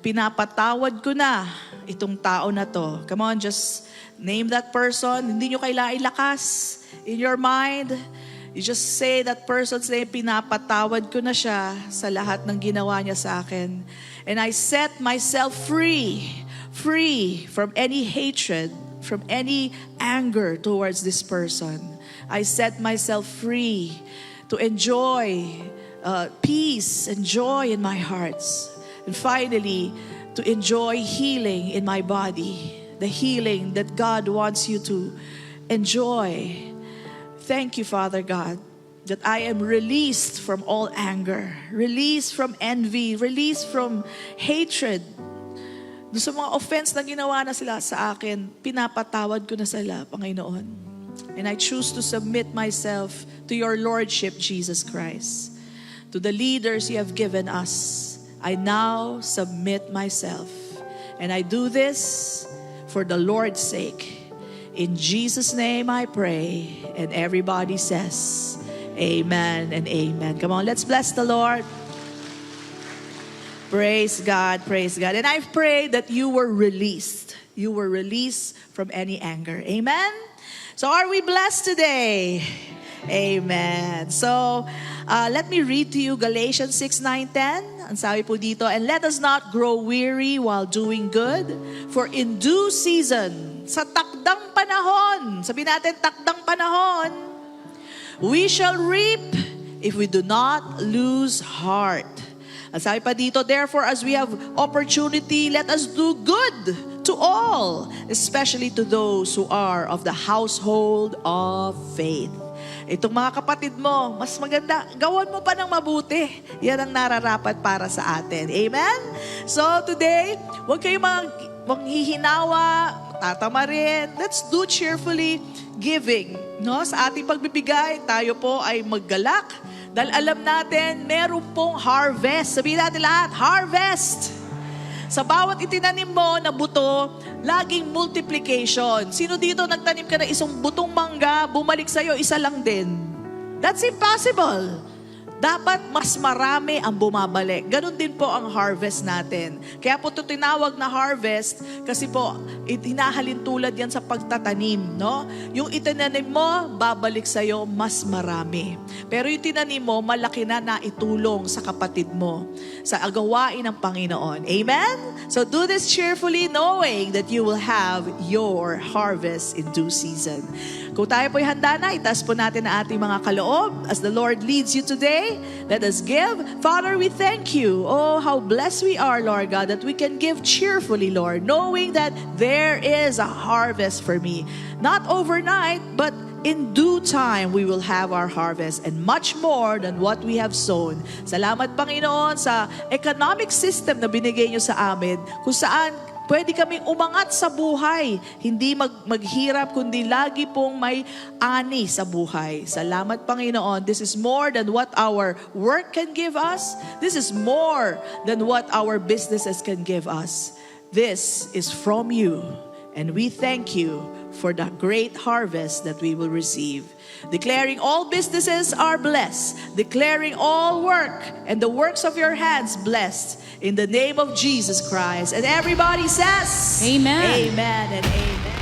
Pinapatawad ko na itong tao na to. Come on, just name that person. Hindi nyo kailangan ilakas in your mind. You just say that person's name, pinapatawad ko na siya sa lahat ng ginawa niya sa akin. And I set myself free from any hatred, from any anger towards this person. I set myself free to enjoy peace and joy in my hearts. And finally, to enjoy healing in my body. The healing that God wants you to enjoy. Thank you, Father God, that I am released from all anger, released from envy, released from hatred. Doon sa mga offense na ginawa na sila sa akin, pinapatawad ko na sila, Panginoon. And I choose to submit myself to your Lordship, Jesus Christ. To the leaders you have given us, I now submit myself. And I do this for the Lord's sake. In Jesus' name I pray. And everybody says, amen and amen. Come on, let's bless the Lord. Praise God, praise God. And I pray that you were released. You were released from any anger. Amen? So are we blessed today? Amen. So, let me read to you Galatians 6:9-10. Ang sabi po dito, and let us not grow weary while doing good, for in due season, sa takdang panahon, sabihin natin takdang panahon, we shall reap if we do not lose heart. Ang sabi pa dito, therefore, as we have opportunity, let us do good to all, especially to those who are of the household of faith. Itong mga kapatid mo, mas maganda, gawan mo pa ng mabuti. Yan ang nararapat para sa atin. Amen? So today, huwag kayong manghihinawa, tatamarin. Let's do cheerfully giving. No? Sa ating pagbibigay, tayo po ay maggalak. Dahil alam natin, meron pong harvest. Sabihin natin lahat, harvest! Sa bawat itinanim mo na buto, laging multiplication. Sino dito nagtanim ka na isang butong mangga, bumalik sa'yo, isa lang din? That's impossible. Dapat mas marami ang bumabalik. Ganon din po ang harvest natin. Kaya po ito tinawag na harvest kasi po hinahalin tulad yan sa pagtatanim. No? Yung itinanim mo, babalik sa'yo mas marami. Pero yung tinanim mo, malaki na naitulong sa kapatid mo sa agawain ng Panginoon. Amen? So do this cheerfully knowing that you will have your harvest in due season. Kung tayo po'y handa na, itaas po natin ang ating mga kaloob as the Lord leads you today. Let us give. Father, we thank you. Oh, how blessed we are, Lord God, that we can give cheerfully, Lord, knowing that there is a harvest for me. Not overnight, but in due time, we will have our harvest and much more than what we have sown. Salamat, Panginoon, sa economic system na binigay niyo sa amin, kung saan pwede kaming umangat sa buhay. Hindi maghirap, kundi lagi pong may ani sa buhay. Salamat, Panginoon. This is more than what our work can give us. This is more than what our businesses can give us. This is from you. And we thank you for the great harvest that we will receive. Declaring all businesses are blessed. Declaring all work and the works of your hands blessed. In the name of Jesus Christ. And everybody says, Amen. Amen and amen.